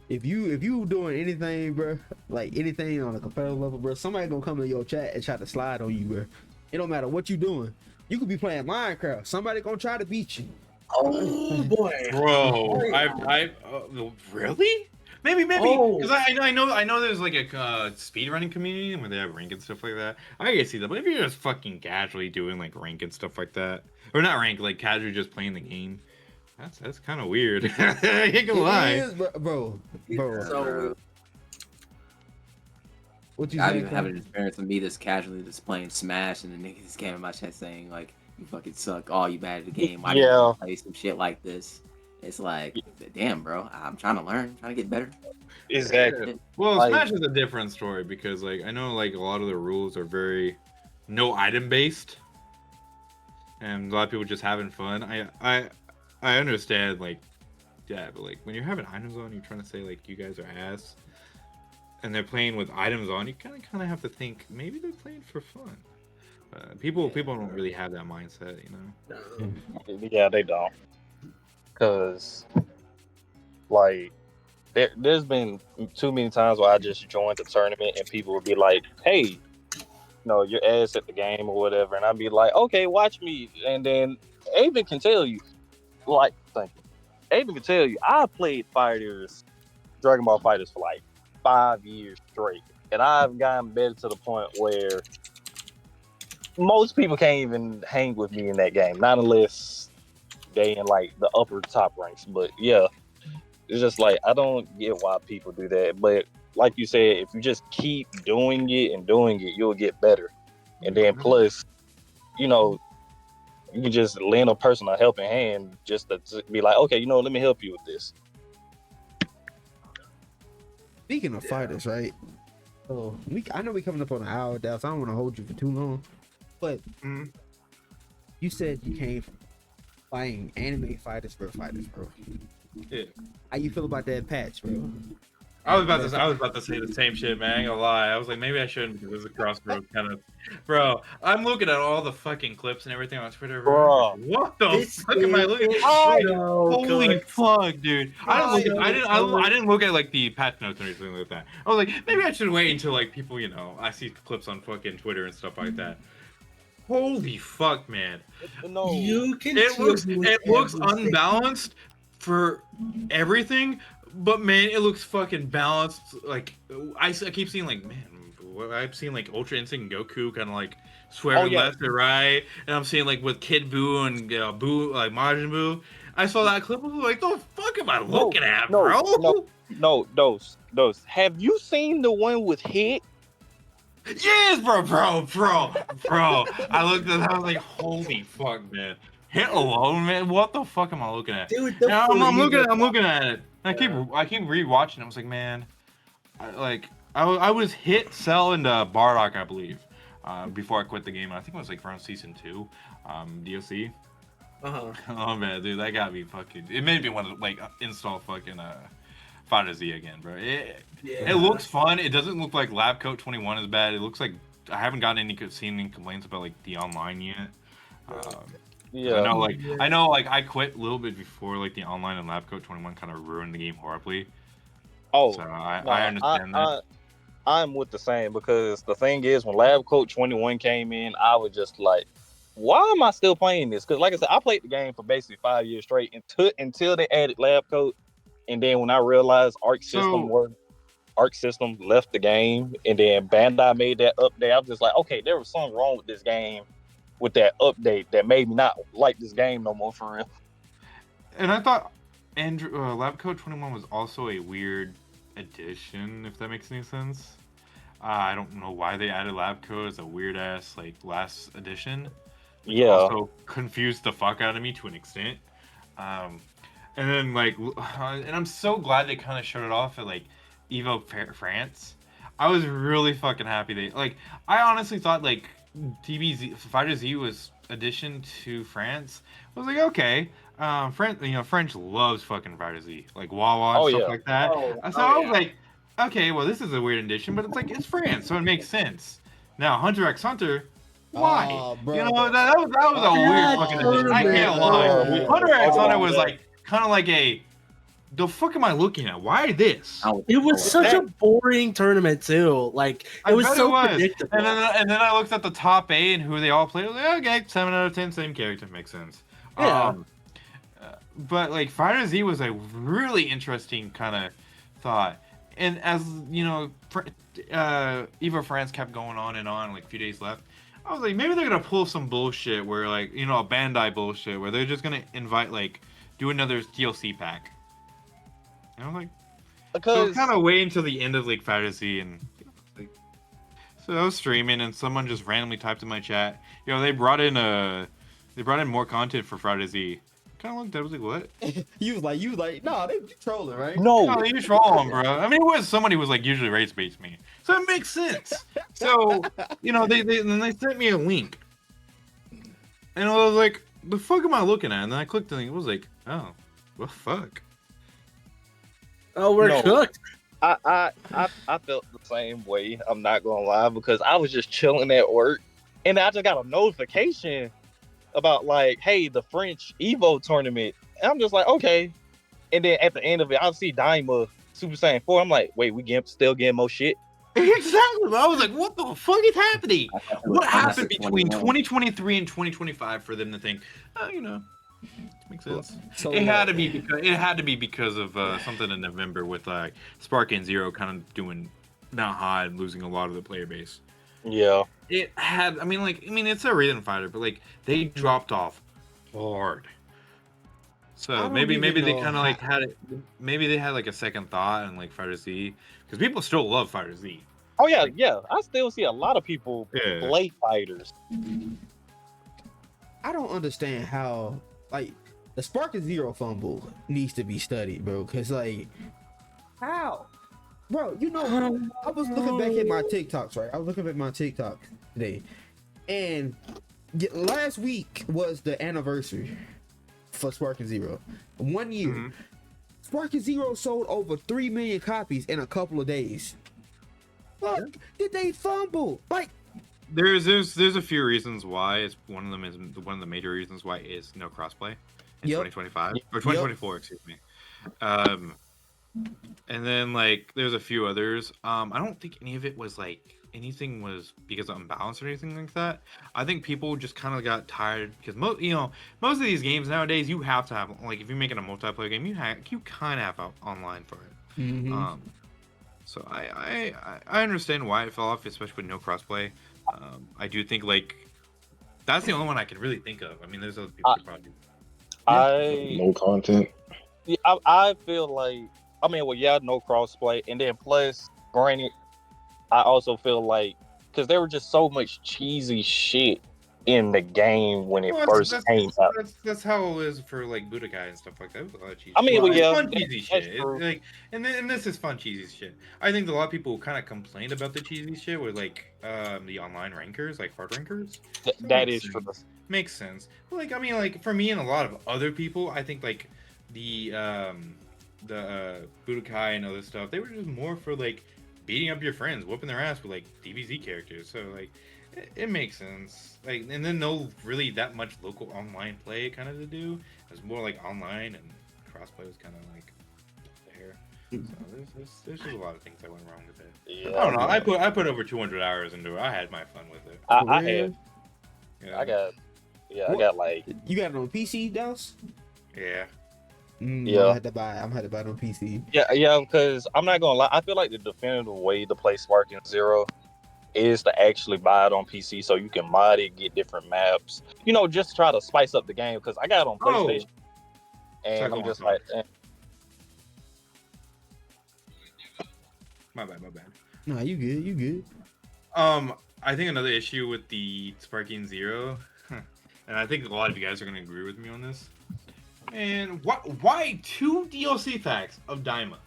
If you doing anything, bro, like anything on a competitive level, bro, somebody gonna come in your chat and try to slide on you, bro. It don't matter what you doing. You could be playing Minecraft. Somebody gonna try to beat you. Oh boy, bro! I really? Maybe because I know there's like a speedrunning community where they have rank and stuff like that. I can see that, but if you're just fucking casually doing like rank and stuff like that, or not rank, like casually just playing the game, that's kind of weird. I ain't gonna lie, is, bro. So, What you I've even having an experience of me just casually just playing Smash, and the niggas just came in my chat saying like, "You fucking suck. Oh, you bad at the game. Why didn't you play some shit like this?" It's like, damn, bro. I'm trying to learn, trying to get better. Exactly. Well, Smash is a different story because like I know like a lot of the rules are very no item based, and a lot of people just having fun. I understand like, yeah, but like when you're having items on, you're trying to say like you guys are ass, and they're playing with items on, you kind of have to think maybe they're playing for fun. People don't really have that mindset, you know. Yeah, they don't. Cause like there's been too many times where I just joined the tournament and people would be like, "Hey, no, you're ass at the game or whatever," and I'd be like, "Okay, watch me." And then Aven can tell you, like, thank you. Aven can tell you, I played Dragon Ball Fighters for like 5 years straight, and I've gotten better to the point where most people can't even hang with me in that game, not unless they in like the upper top ranks. But yeah, it's just like I don't get why people do that. But like you said, if you just keep doing it, you'll get better. And then plus, you know, you can just lend a person a helping hand just to be like, okay, you know, let me help you with this. Speaking of fighters, right? So I know we coming up on an hour, Daos. So I don't want to hold you for too long. But you said you came from fighting anime fighters, bro. Yeah. How you feel about that patch, bro? I was about to say the same shit, man. I ain't gonna lie. I was like, maybe I shouldn't because this is a Crossroads kind of. Bro, I'm looking at all the fucking clips and everything on Twitter. Bro. Bro. What the This fuck am I looking is at? so Holy good. fuck, dude! I So didn't look at like the patch notes or anything like that. I was like, maybe I should wait until like people, I see clips on fucking Twitter and stuff like that. Holy fuck, man! No. You can It looks everything. unbalanced for everything, but man, it looks fucking balanced. Like I keep seeing like, man, I've seen like Ultra Instinct Goku kind of like swearing yeah. left or right, and I'm seeing like with Kid Buu and Buu like Majin Buu. I saw that clip. I was like, the fuck am I looking at, bro? No, those. Have you seen the one with Hit? Yes, bro. I looked at that. I was like, holy fuck, man. Hit alone, man. What the fuck am I looking at? Dude, I'm looking at it. I keep rewatching it. I was like, man, I was Hit, Cell, and Bardock, I believe, before I quit the game. I think it was like around season 2, DLC. Oh man, dude, that got me fucking. It made me want to like install fucking Fighter Z again, bro. It looks fun. It doesn't look like Lab Coat 21 is bad. It looks like I haven't seen any complaints about like the online yet. Yeah. I know I quit a little bit before like the online, and Lab Coat 21 kind of ruined the game horribly. Oh, So I understand that. I'm with the same, because the thing is, when Lab Coat 21 came in, I was just like, why am I still playing this? Because like I said, I played the game for basically 5 years straight until they added Lab Coat, and then when I realized Arc System left the game, and then Bandai made that update, I was just like, okay, there was something wrong with this game, with that update that made me not like this game no more, for real. And I thought Lab Coat 21 was also a weird addition, if that makes any sense. I don't know why they added Lab Coat as a weird ass like last edition. Yeah. Also confused the fuck out of me to an extent. And then and I'm so glad they kind of showed it off at like Evo France. I was really fucking happy I honestly thought like DBZ Fighter Z was addition to France. I was like, okay, French loves fucking Fighter Z, like Wawa and stuff like that. I was like, okay, well this is a weird addition, but it's like it's France, so it makes sense. Now Hunter x Hunter. Why? Bro, that was a weird fucking addition. I can't lie. Hunter x Hunter was like kind of like the fuck am I looking at? Why this? It was such a boring tournament too. Like it was so predictable. And then I looked at the top 8 and who they all played. I was like, okay, 7 out of 10, same character, makes sense. Yeah. But like Fighter Z was a really interesting kind of thought. And as Evo France kept going on and on, like a few days left. I was like, maybe they're gonna pull some bullshit where like a Bandai bullshit where they're just gonna invite do another DLC pack. And I'm like, so kind of wait until the end of like Fighter Z, and so I was streaming and someone just randomly typed in my chat, they brought in more content for Fighter Z. Kind of looked at it, I was like, what? you was like, nah, they trolling, right? No, you trolling, bro. I mean, it was somebody who was like usually race baits me, so it makes sense. So they sent me a link, and I was like, the fuck am I looking at? And then I clicked and it was like, oh, well, fuck. Oh, we're cooked. I felt the same way. I'm not gonna lie, because I was just chilling at work, and I just got a notification about like, hey, the French Evo tournament, and I'm just like, okay. And then at the end of it, I'll see Daima Super Saiyan 4. I'm like, wait, still getting more shit. Exactly. I was like, what the fuck is happening? What happened between 2023 and 2025 for them to think, makes sense. So, it had to be because of something in November with Spark and Zero kind of doing not hot and losing a lot of the player base. Yeah. It had. I mean, it's a Rhythm Fighter, but they dropped off hard. So maybe they kind of had it. Maybe they had a second thought and Fighter Z, because people still love Fighter Z. Oh yeah, I still see a lot of people play fighters. I don't understand how the Spark and Zero fumble needs to be studied, bro. Cause how bro. You know, I was looking back at my TikToks, right? I was looking at my TikTok today, and last week was the anniversary for Sparking Zero. 1 year. Mhm. Sparking Zero sold over 3 million copies in a couple of days. Fuck, did they fumble? Like, There's a few reasons why. It's one of them is one of the major reasons why is no crossplay in Yep. 2025 or 2024, excuse me. And then like there's a few others. I don't think any of it was like anything was because of imbalance or anything like that. I think people just kind of got tired because most of these games nowadays you have to have, like, if you're making a multiplayer game, you kind of have online for it. mhm. So I understand why it fell off, especially with no crossplay. I do think like that's the only one I can really think of. I mean, there's other people who probably. No content. Yeah, I feel like, I mean, well, yeah, no crossplay, and then plus, granted, I also feel like because there was just so much cheesy shit in the game when it Well, first came out. that's how it was for like Budokai and stuff like that. It was a lot of cheesy. I mean, shit. well, It's yeah, fun cheesy that's shit. true. It's like, and this is fun cheesy shit. I think a lot of people kind of complained about the cheesy shit with like the online rankers, like hard rankers. So That makes is true. sense. Makes sense. But, like, I mean, like for me and a lot of other people, I think like the Budokai and other stuff, they were just more for like beating up your friends, whooping their ass with like DBZ characters. So like it makes sense. Like, and then no really that much local online play kind of to do. It's more like online, and crossplay was kind of like there. So there's just a lot of things that went wrong with it. Yeah, I don't know. I put over 200 hours into it. I had my fun with it. I For had, real? Yeah. I got like, You got it on PC, Daos? Yeah. Yeah. I had to buy. I'm had to buy it on PC. yeah, because I'm not gonna lie, I feel like the definitive way to play Sparking Zero is to actually buy it on PC so you can mod it, get different maps, just try to spice up the game. Because I got it on PlayStation, and Sorry, I'm go just on, like, My bad. Nah, you good. You good. I think another issue with the Sparking Zero, and I think a lot of you guys are gonna agree with me on this. And why 2 DLC packs of Daima?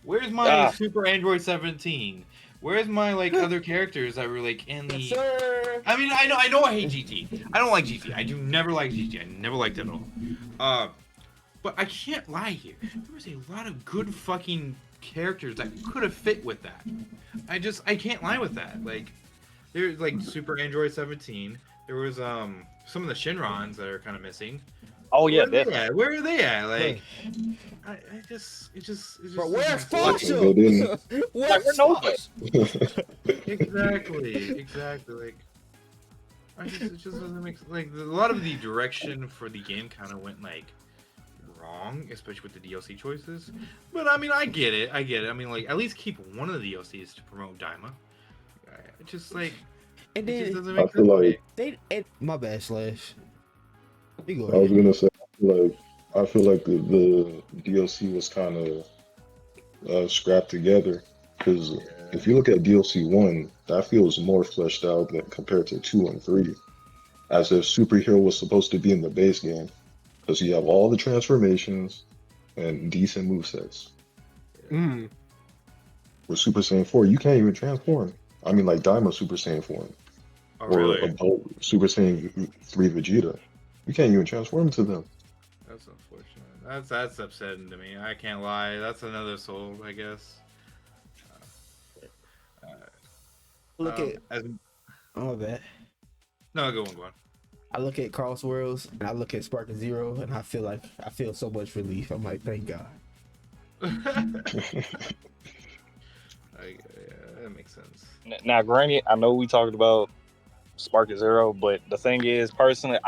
Where's my Super Android 17? Where's my like other characters that were like in the? Yes, sir. I mean, I know I hate GT. I don't like GT. I do never like GT. I never liked it at all. But I can't lie here. There was a lot of good fucking characters that could have fit with that. I can't lie with that. Like, there's like Super Android 17. There was some of the Shinrons that are kind of missing. oh yeah, Where are they definitely. at? Where are they at? Like, it just Bro, where's doesn't Go in. Function? Like, Where's we're Function? exactly. Like, it just doesn't make like a lot of the direction for the game kind of went like wrong, especially with the DLC choices. But I mean, I get it. I mean, like, at least keep one of the DLCs to promote Daima. It just like And it just then doesn't I make feel sense. like my bad, Slash. You go I was ahead. gonna say, I feel like the DLC was kind of scrapped together because if you look at DLC 1, that feels more fleshed out than compared to 2 and 3, as if superhero was supposed to be in the base game because you have all the transformations and decent movesets. With Super Saiyan 4, you can't even transform. I mean, like Daima Super Saiyan form Oh, or really? Super Saiyan 3 Vegeta, you can't even transform into them. That's unfortunate. That's upsetting to me. I can't lie. That's another soul, I guess. Look at. As, Oh, my bad. no, go on. I look at Crossworlds and I look at Sparking Zero and I feel so much relief. I'm like, thank God. Yeah, that makes sense. Now, granted, I know we talked about Sparking Zero, but the thing is, personally,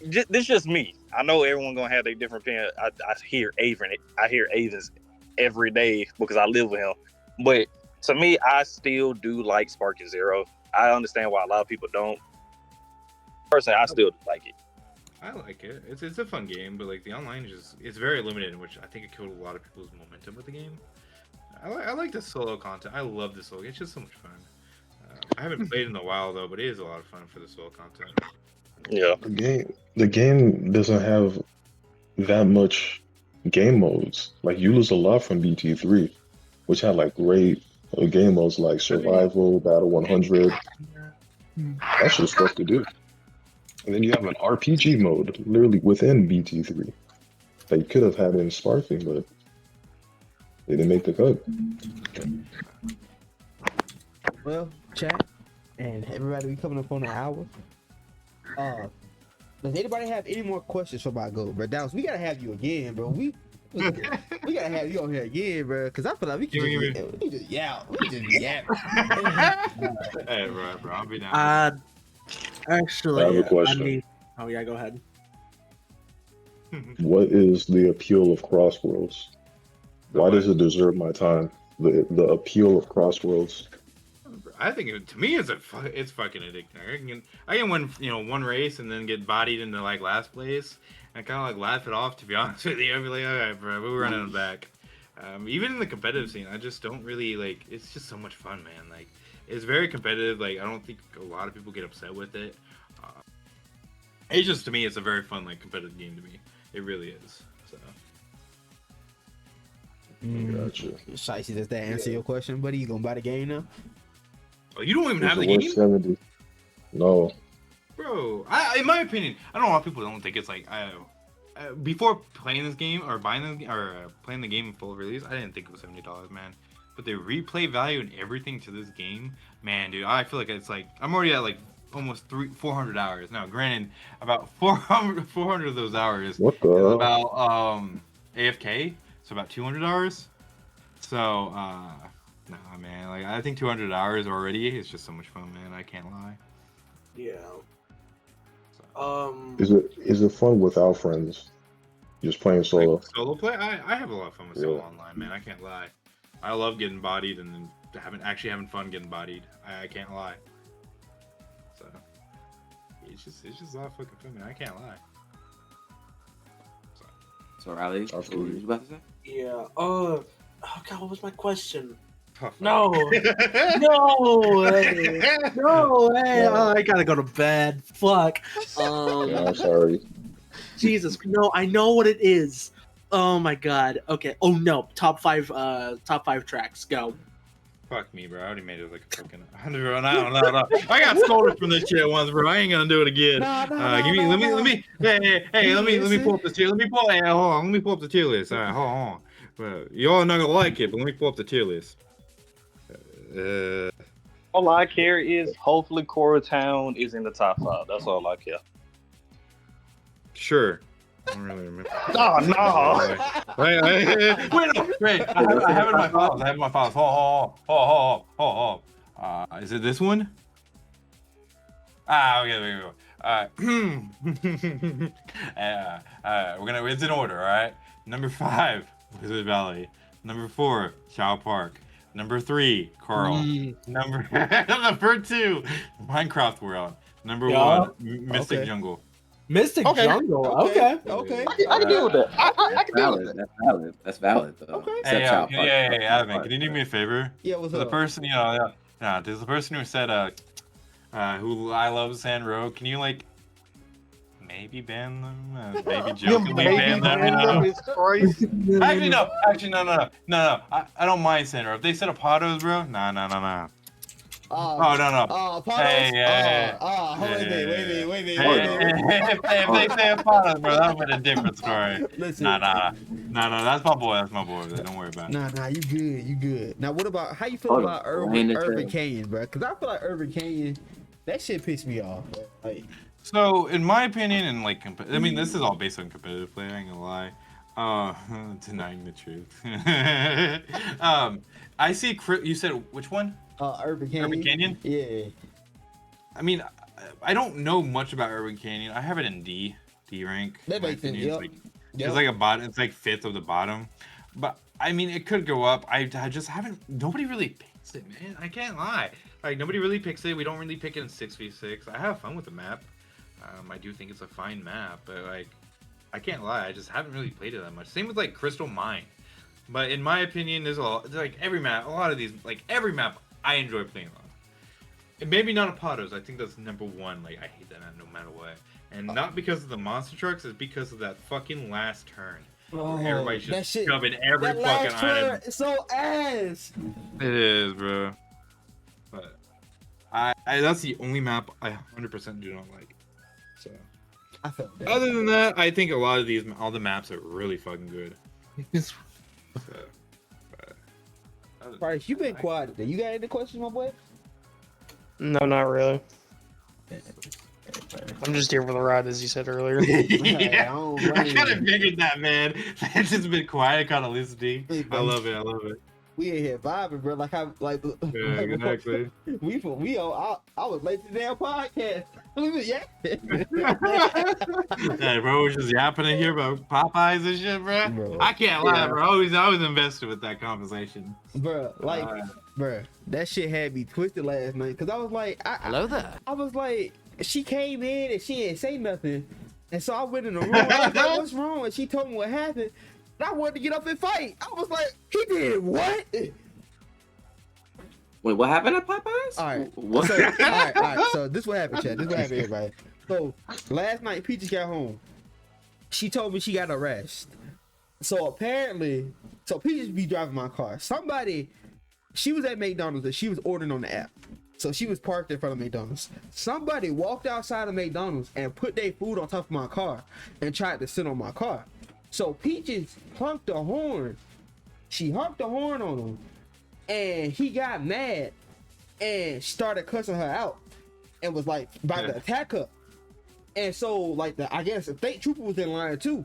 this is just me. I know everyone gonna have their different opinion. I hear Avens every day because I live with him. But to me, I still do like Sparking Zero. I understand why a lot of people don't. Personally, I still like it. I like it. It's a fun game, but like the online it's very limited, which I think it killed a lot of people's momentum with the game. I like the solo content. I love the solo. It's just so much fun. I haven't played in a while though, but it is a lot of fun for the solo content. Yeah. The game doesn't have that much game modes. Like you lose a lot from BT3, which had like great game modes like Survival, Battle 100. That's just stuff to do. And then you have an RPG mode literally within BT3 that you could have had in Sparking, but they didn't make the cut. Well, chat and everybody, we coming up on an hour. Does anybody have any more questions for my goal, bro? Daos, we gotta have you again, bro. We gotta have you on here again, bro. Cause I feel like we can just yap. Hey, bro, I'll be down. Actually, I have a question. Oh yeah, go ahead. What is the appeal of Crossworlds? Why does it deserve my time? The appeal of Crossworlds. I think to me it's fucking addicting. I can win one race and then get bodied into like last place and kind of like laugh it off. To be honest with you, I'd be like, all right, bro, we're running it back. Even in the competitive scene, I just don't really like. It's just so much fun, man. Like it's very competitive. Like I don't think a lot of people get upset with it. It's just to me, it's a very fun like competitive game to me. It really is. So. Gotcha. Shicey, does that answer your question, buddy? You gonna buy the game now? Oh, you don't even have the It's game? 70. No. Bro, in my opinion, I don't know why people don't think it's like before playing this game or playing the game in full release, I didn't think it was $70, man. But the replay value and everything to this game, man, dude, I feel like it's like I'm already at like almost 400 hours now. Granted, about 400 of those hours is about AFK, so about 200 hours. So nah, man, like I think 200 hours already is just so much fun, man. I can't lie. Yeah. Is it fun without friends? Just playing solo. Like, solo play? I have a lot of fun with solo online, man. I can't lie. I love getting bodied and having fun getting bodied. I can't lie. So it's just a lot of fucking fun, man. I can't lie. So Riley, what were you about to say? Yeah. Oh God, what was my question? Tough. No. No way. No way. Oh, I gotta go to bed. Fuck. Yeah, I'm sorry. Jesus. No, I know what it is. Oh my God. Okay. Oh no. Top five tracks. Go. Fuck me, bro. I already made it like a fucking. No. I got scolded from this shit once, bro. I ain't gonna do it again. Let me pull up the tier. Let me pull up the tier list. All right, hold on. Well, y'all are not gonna like it, but let me pull up the tier list. All I care is hopefully Town is in the top 5. That's all I care. Sure. I don't really remember. No. Wait. I have it in my files. Hold. Is it this one? Okay, there we go. It's in order, all right? Number 5, Blizzard Valley. Number 4, Chow Park. Number 3, Carl. Number 2, Minecraft World. Number 1, Mystic Jungle. Mystic Jungle. Okay. I can deal with that. I can deal with that. That's valid though. Okay. Hey, Advin, can you do me a favor? Yeah, what's The up? person, there's the person who said, who I love Sand Road. Can you like maybe ban them? Maybe jokingly ban them. It's crazy. Actually, no. I don't mind Sand Road. If they said Apados, bro, nah. Oh no. Oh, Hey, wait. If they say Apados, bro, that would be a different story. Listen. Nah. That's my boy. Don't worry about it. Nah, you good. Now, what about how you feel about Urban Canyon, bro? Because I feel like Urban Canyon, that shit pissed me off. Bro. Like, so, in my opinion, and like, I mean, this is all based on competitive play. I ain't gonna lie. Denying the truth. I see. You said which one? Urban Canyon. Yeah. I mean, I don't know much about Urban Canyon. I have it in D rank. That makes sense. It's like a bottom. It's like 5th of the bottom. But I mean, it could go up. I just haven't. Nobody really picks it, man. I can't lie. Like nobody really picks it. We don't really pick it in 6v6. I have fun with the map. I do think it's a fine map, but like, I can't lie. I just haven't really played it that much. Same with like Crystal Mine. But in my opinion, there's like every map. A lot of these, like every map, I enjoy playing on. And maybe not Apados. I think that's number 1. Like I hate that map no matter what. And not because of the monster trucks. It's because of that fucking last turn. Everybody's that just shit, shoving every that fucking last trailer item. is so ass. It is, bro. But I that's the only map I 100% do not like. So I felt that. other than that, I think a lot of all the maps are really fucking good. So, but, Bryce, you been quiet today. You got any questions, my boy? No, not really. I'm just here for the ride, as you said earlier. yeah, don't I blame kind of you. figured that, man. It's just been quiet, kind of listening. Hey, I bro. love it. I love it. We in here vibing, bro. Like Yeah, exactly. we on. I was late to the damn podcast. Yeah. Hey, bro, we're just yapping in here about Popeyes and shit, bro. Bro. I can't lie, Yeah. bro. I was invested with that conversation. Bro, like, bro, that shit had me twisted last night. Cause I was like, Hello there. I was like, she came in and she didn't say nothing, and so I went in the room. I was like, what's wrong? And she told me what happened. And I wanted to get up and fight. I was like, he did what? Wait, what happened at Popeyes? All right. What? So, all right. So this what happened, Chad. This what happened, everybody. So last night, Peaches got home. She told me she got arrested. So apparently, Peaches be driving my car. She was at McDonald's and she was ordering on the app. So she was parked in front of McDonald's. Somebody walked outside of McDonald's and put their food on top of my car and tried to sit on my car. So Peaches honked the horn. She honked the horn on him. And he got mad and started cussing her out and was like about to attack her. And so like I guess the state trooper was in line too.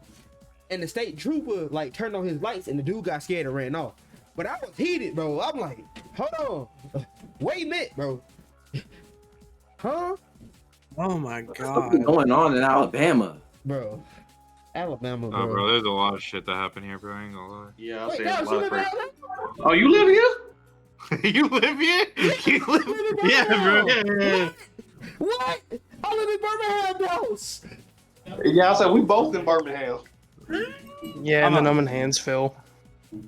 And the state trooper like turned on his lights and the dude got scared and ran off. But I was heated, bro. I'm like, hold on. Wait a minute, bro. Huh? Oh my What's god. going on in Alabama? Bro. Alabama, bro. Oh, bro, there's a lot of shit that happened here, bro. I ain't gonna lie. Yeah, I'm Wait, saying a Daos, lot you of live in crazy. Alabama? Oh, you live here? You live here? You live in Yeah, bro. Birmingham. Yeah. What? I live in Birmingham, Daos. Yeah, I said we both in Birmingham. Yeah, and then I'm in Hansville.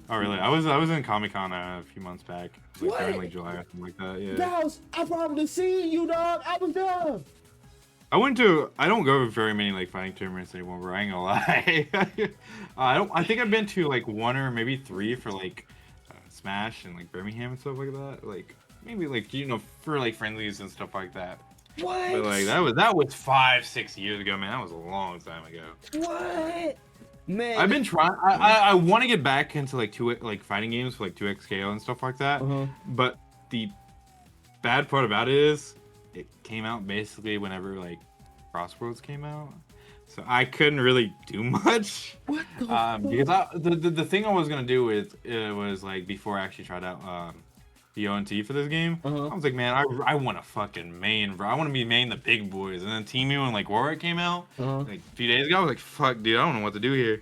Oh, really? I was in Comic-Con a few months back. Like, What? during like July or something like that. Yeah. Daos, I probably seen you, dog. I was there. I don't go to very many like fighting tournaments anymore, bro. I ain't gonna lie. I think I've been to like 1 or maybe 3 for like Smash and like Birmingham and stuff like that. Like maybe like for like friendlies and stuff like that. What? But like that was 5-6 years ago, man. That was a long time ago. What? Man. I've been trying. I want to get back into like fighting games for like 2XKO and stuff like that. But the bad part about it is it came out basically whenever like Crossworlds came out, so I couldn't really do much. What the because the thing I was gonna do was like before I actually tried out the ONT for this game. I was like, man, I want to fucking main, bro. I want to be main the big boys. And then Temu and like Warwick came out like a few days ago. I was like, fuck, dude, I don't know what to do here.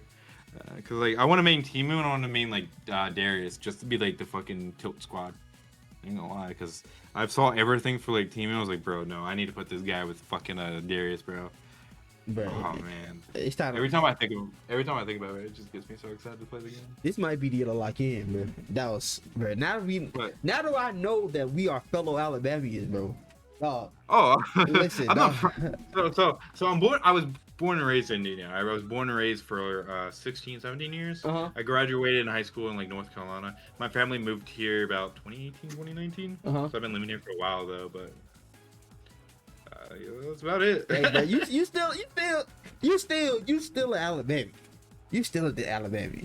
Cause like I want to main Temu and I want to main like Darius just to be like the fucking tilt squad. I ain't gonna lie, cause I've saw everything for like Temu. I was like, bro, no, I need to put this guy with fucking Darius, bro. Bro, oh man, it's time. Every time I think about it, it just gets me so excited to play the game. This might be the year to lock in, bro. That was, bro. Now that I know that we are fellow Alabamians, bro. Oh, listen. So I'm born. I was born and raised in Indiana. I was born and raised for 16, 17 years. I graduated in high school in like North Carolina. My family moved here about 2018, 2019. So I've been living here for a while though, but. Yeah, that's about it. Hey, bro, you still an Alabama. You still at the Alabama.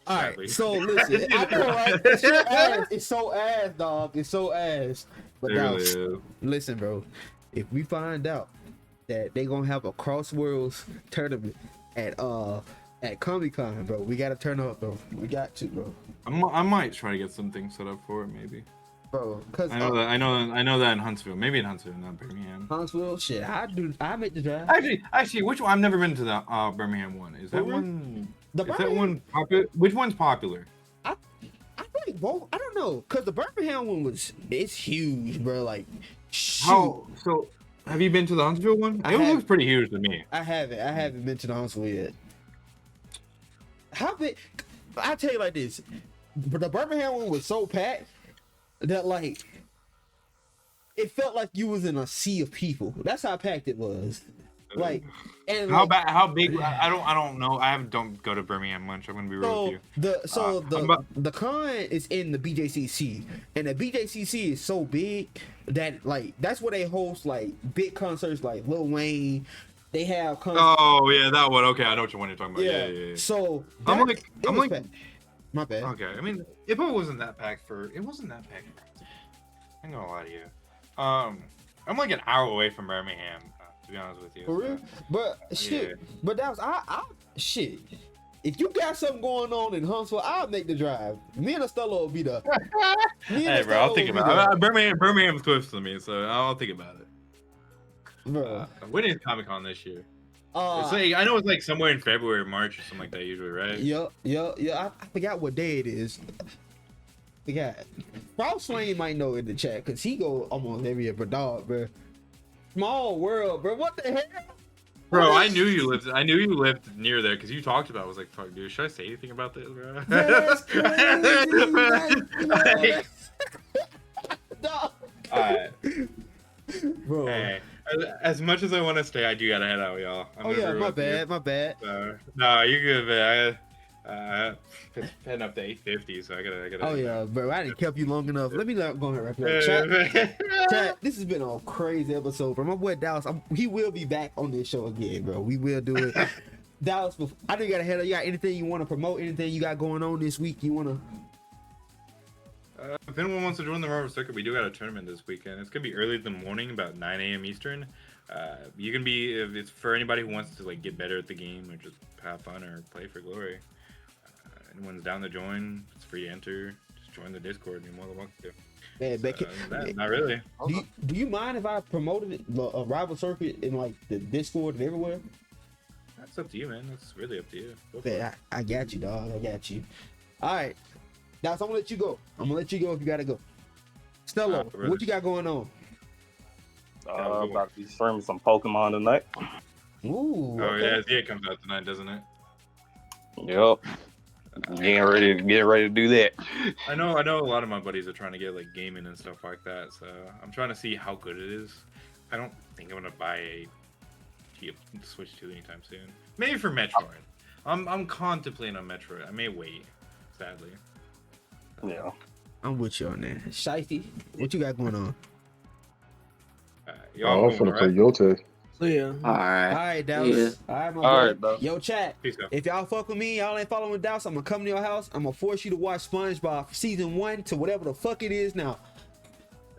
All right, so listen, I know, right? It's so ass. It's so ass, dog. It's so ass. But now, listen, bro. If we find out that they gonna have a Crossworlds tournament at Comic-Con, bro, we gotta turn up, bro. We got to, bro. I might try to get something set up for it, maybe. Bro, cause I know that in Huntsville, maybe in Huntsville, not Birmingham. Huntsville, shit, I make the drive. Actually, which one? I've never been to the Birmingham one. Is that one? That one popular? Which one's popular? I think both. I don't know, cause the Birmingham one it's huge, bro. Like, shoot. So, have you been to the Huntsville one? It looks pretty huge to me. I haven't been to the Huntsville yet. How big? I tell you like this, but the Birmingham one was so packed that like it felt like you was in a sea of people. That's how packed it was. Like And How like, bad? How big? I don't know. Don't go to Birmingham much. I'm gonna be real with you. the con is in the BJCC, and the BJCC is so big that like that's where they host like big concerts like Lil Wayne. They have concerts. Oh yeah, that one. Okay, I know which one you're talking about. Yeah. So I'm that- like, it was packed. My bad. Okay, I mean, if it wasn't that packed it wasn't that packed. I'm gonna lie to you. I'm like an hour away from Birmingham, to be honest with you. For real? But shit. Yeah. But that was I shit. If you got something going on in Huntsville, I'll make the drive. Me and Estella will be there. Hey, bro, I'll think about it. Birmingham's close to me, so I'll think about it. Bro. When is Comic-Con this year? It's like, I know it's like somewhere in February, March, or something like that usually, right? Yeah. I forgot what day it is. Forgot. Frost Lane might know in the chat because he go almost every year, but dog, bro. Small world, bro. What the hell? Bro, I knew you lived near there because you talked about it. I was like, fuck, dude, should I say anything about this, bro? That's crazy. All right. Bro. Hey, as much as I want to stay, I do gotta head out, y'all. My bad. No, you're good, man. It's heading up to 8:50, so I gotta. Oh yeah, bro. I didn't kept you long enough. Let me go ahead and wrap it up. Chat, this has been a crazy episode, bro. My boy Daos, he will be back on this show again, bro. We will do it. Daos, I know you gotta head up. You got anything you want to promote? Anything you got going on this week? You wanna? If anyone wants to join the Marvel Circuit, we do got a tournament this weekend. It's gonna be early in the morning, about 9 a.m. Eastern. You can be, if it's for anybody who wants to like get better at the game or just have fun or play for glory. Anyone's down to join, it's free to enter. Just join the Discord. You're more than welcome to. Man, Not really. Do you mind if I promoted it, a rival circuit in like the Discord and everywhere? That's up to you, man. That's really up to you. Man, I got you, dog. I got you. All right, now I'm gonna let you go. I'm gonna let you go if you gotta go. Stella, what you got going on? About to be streaming some Pokemon tonight. Ooh. Oh yeah, it comes out tonight, doesn't it? Yep. Getting ready to do that. I know a lot of my buddies are trying to get like gaming and stuff like that, so I'm trying to see how good it is. I don't think I'm gonna buy a Switch 2 anytime soon. Maybe for Metroid. I'm contemplating on Metroid. I may wait, sadly. Yeah. I'm with you on that. Shifty, what you got going on? I'm finna play Yote. Yeah. All right, Daos. All right, my All boy. right, Yo, chat. Peace out. If y'all fuck with me, y'all ain't following Daos, I'm gonna come to your house. I'm gonna force you to watch SpongeBob season 1 to whatever the fuck it is now.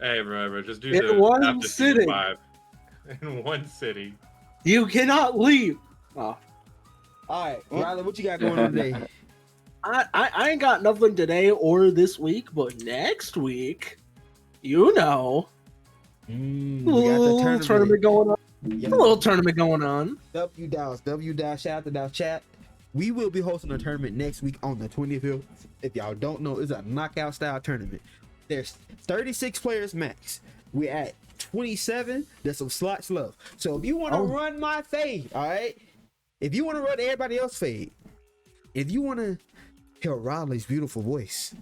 Hey, bro, just do In the one after sitting. season 5. In one city. You cannot leave. Oh. All right, Riley, what you got going on today? I ain't got nothing today or this week, but next week, you know, We a little tournament going on. Yeah. A little tournament going on. Daos. Shout out to Daos chat. We will be hosting a tournament next week on the 25th. If y'all don't know, it's a knockout style tournament. There's 36 players max. We're at 27. There's some slots left. So if you want to run my fade, all right? If you want to run everybody else fade, if you want to hear Riley's beautiful voice,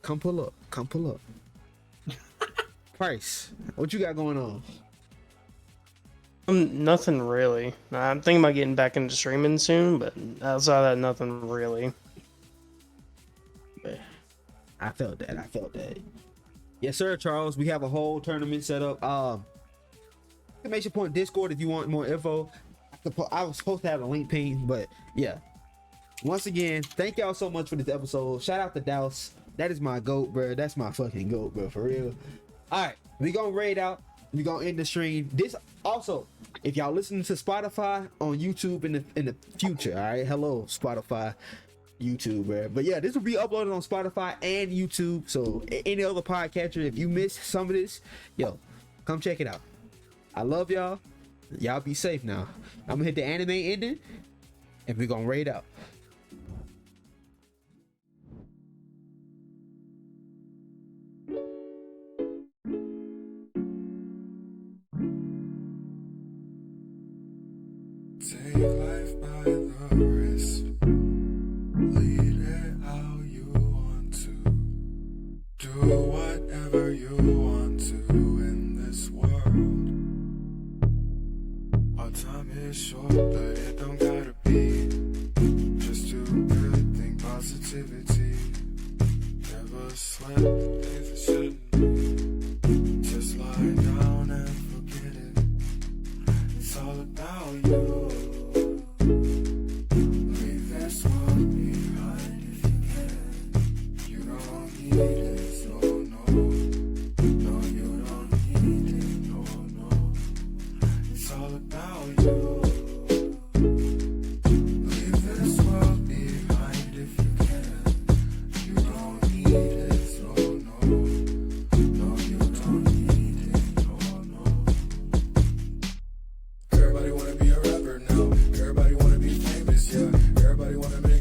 come pull up. Price, what you got going on? Nothing really. I'm thinking about getting back into streaming soon, but outside of that, nothing really. I felt that. Yes, sir, Charles. We have a whole tournament set up. Exclamation point Discord if you want more info. I was supposed to have a link ping, but yeah. Once again, thank y'all so much for this episode. Shout out to Daos. That is my GOAT, bro. That's my fucking GOAT, bro. For real. All right, we gonna raid out. We gonna end the stream. This also, if y'all listening to Spotify on YouTube in the future, all right. Hello, Spotify, YouTube, bro. But yeah, this will be uploaded on Spotify and YouTube. So any other podcatcher, if you missed some of this, yo, come check it out. I love y'all. Y'all be safe now. I'm gonna hit the anime ending, and we gonna raid out. Take life by the wrist, lead it how you want to, do whatever you want to in this world. Our time is short. days that shouldn't be. Just lie down and forget it. It's all about you. Leave this world behind if you can. You don't need it, no, no. No, you don't need it, no, no. It's all about you. Leave this world behind if you can. You don't need it, no, no. No, you don't need it, no, no. Everybody wanna be a rapper now. Everybody wanna be famous, yeah. Everybody wanna make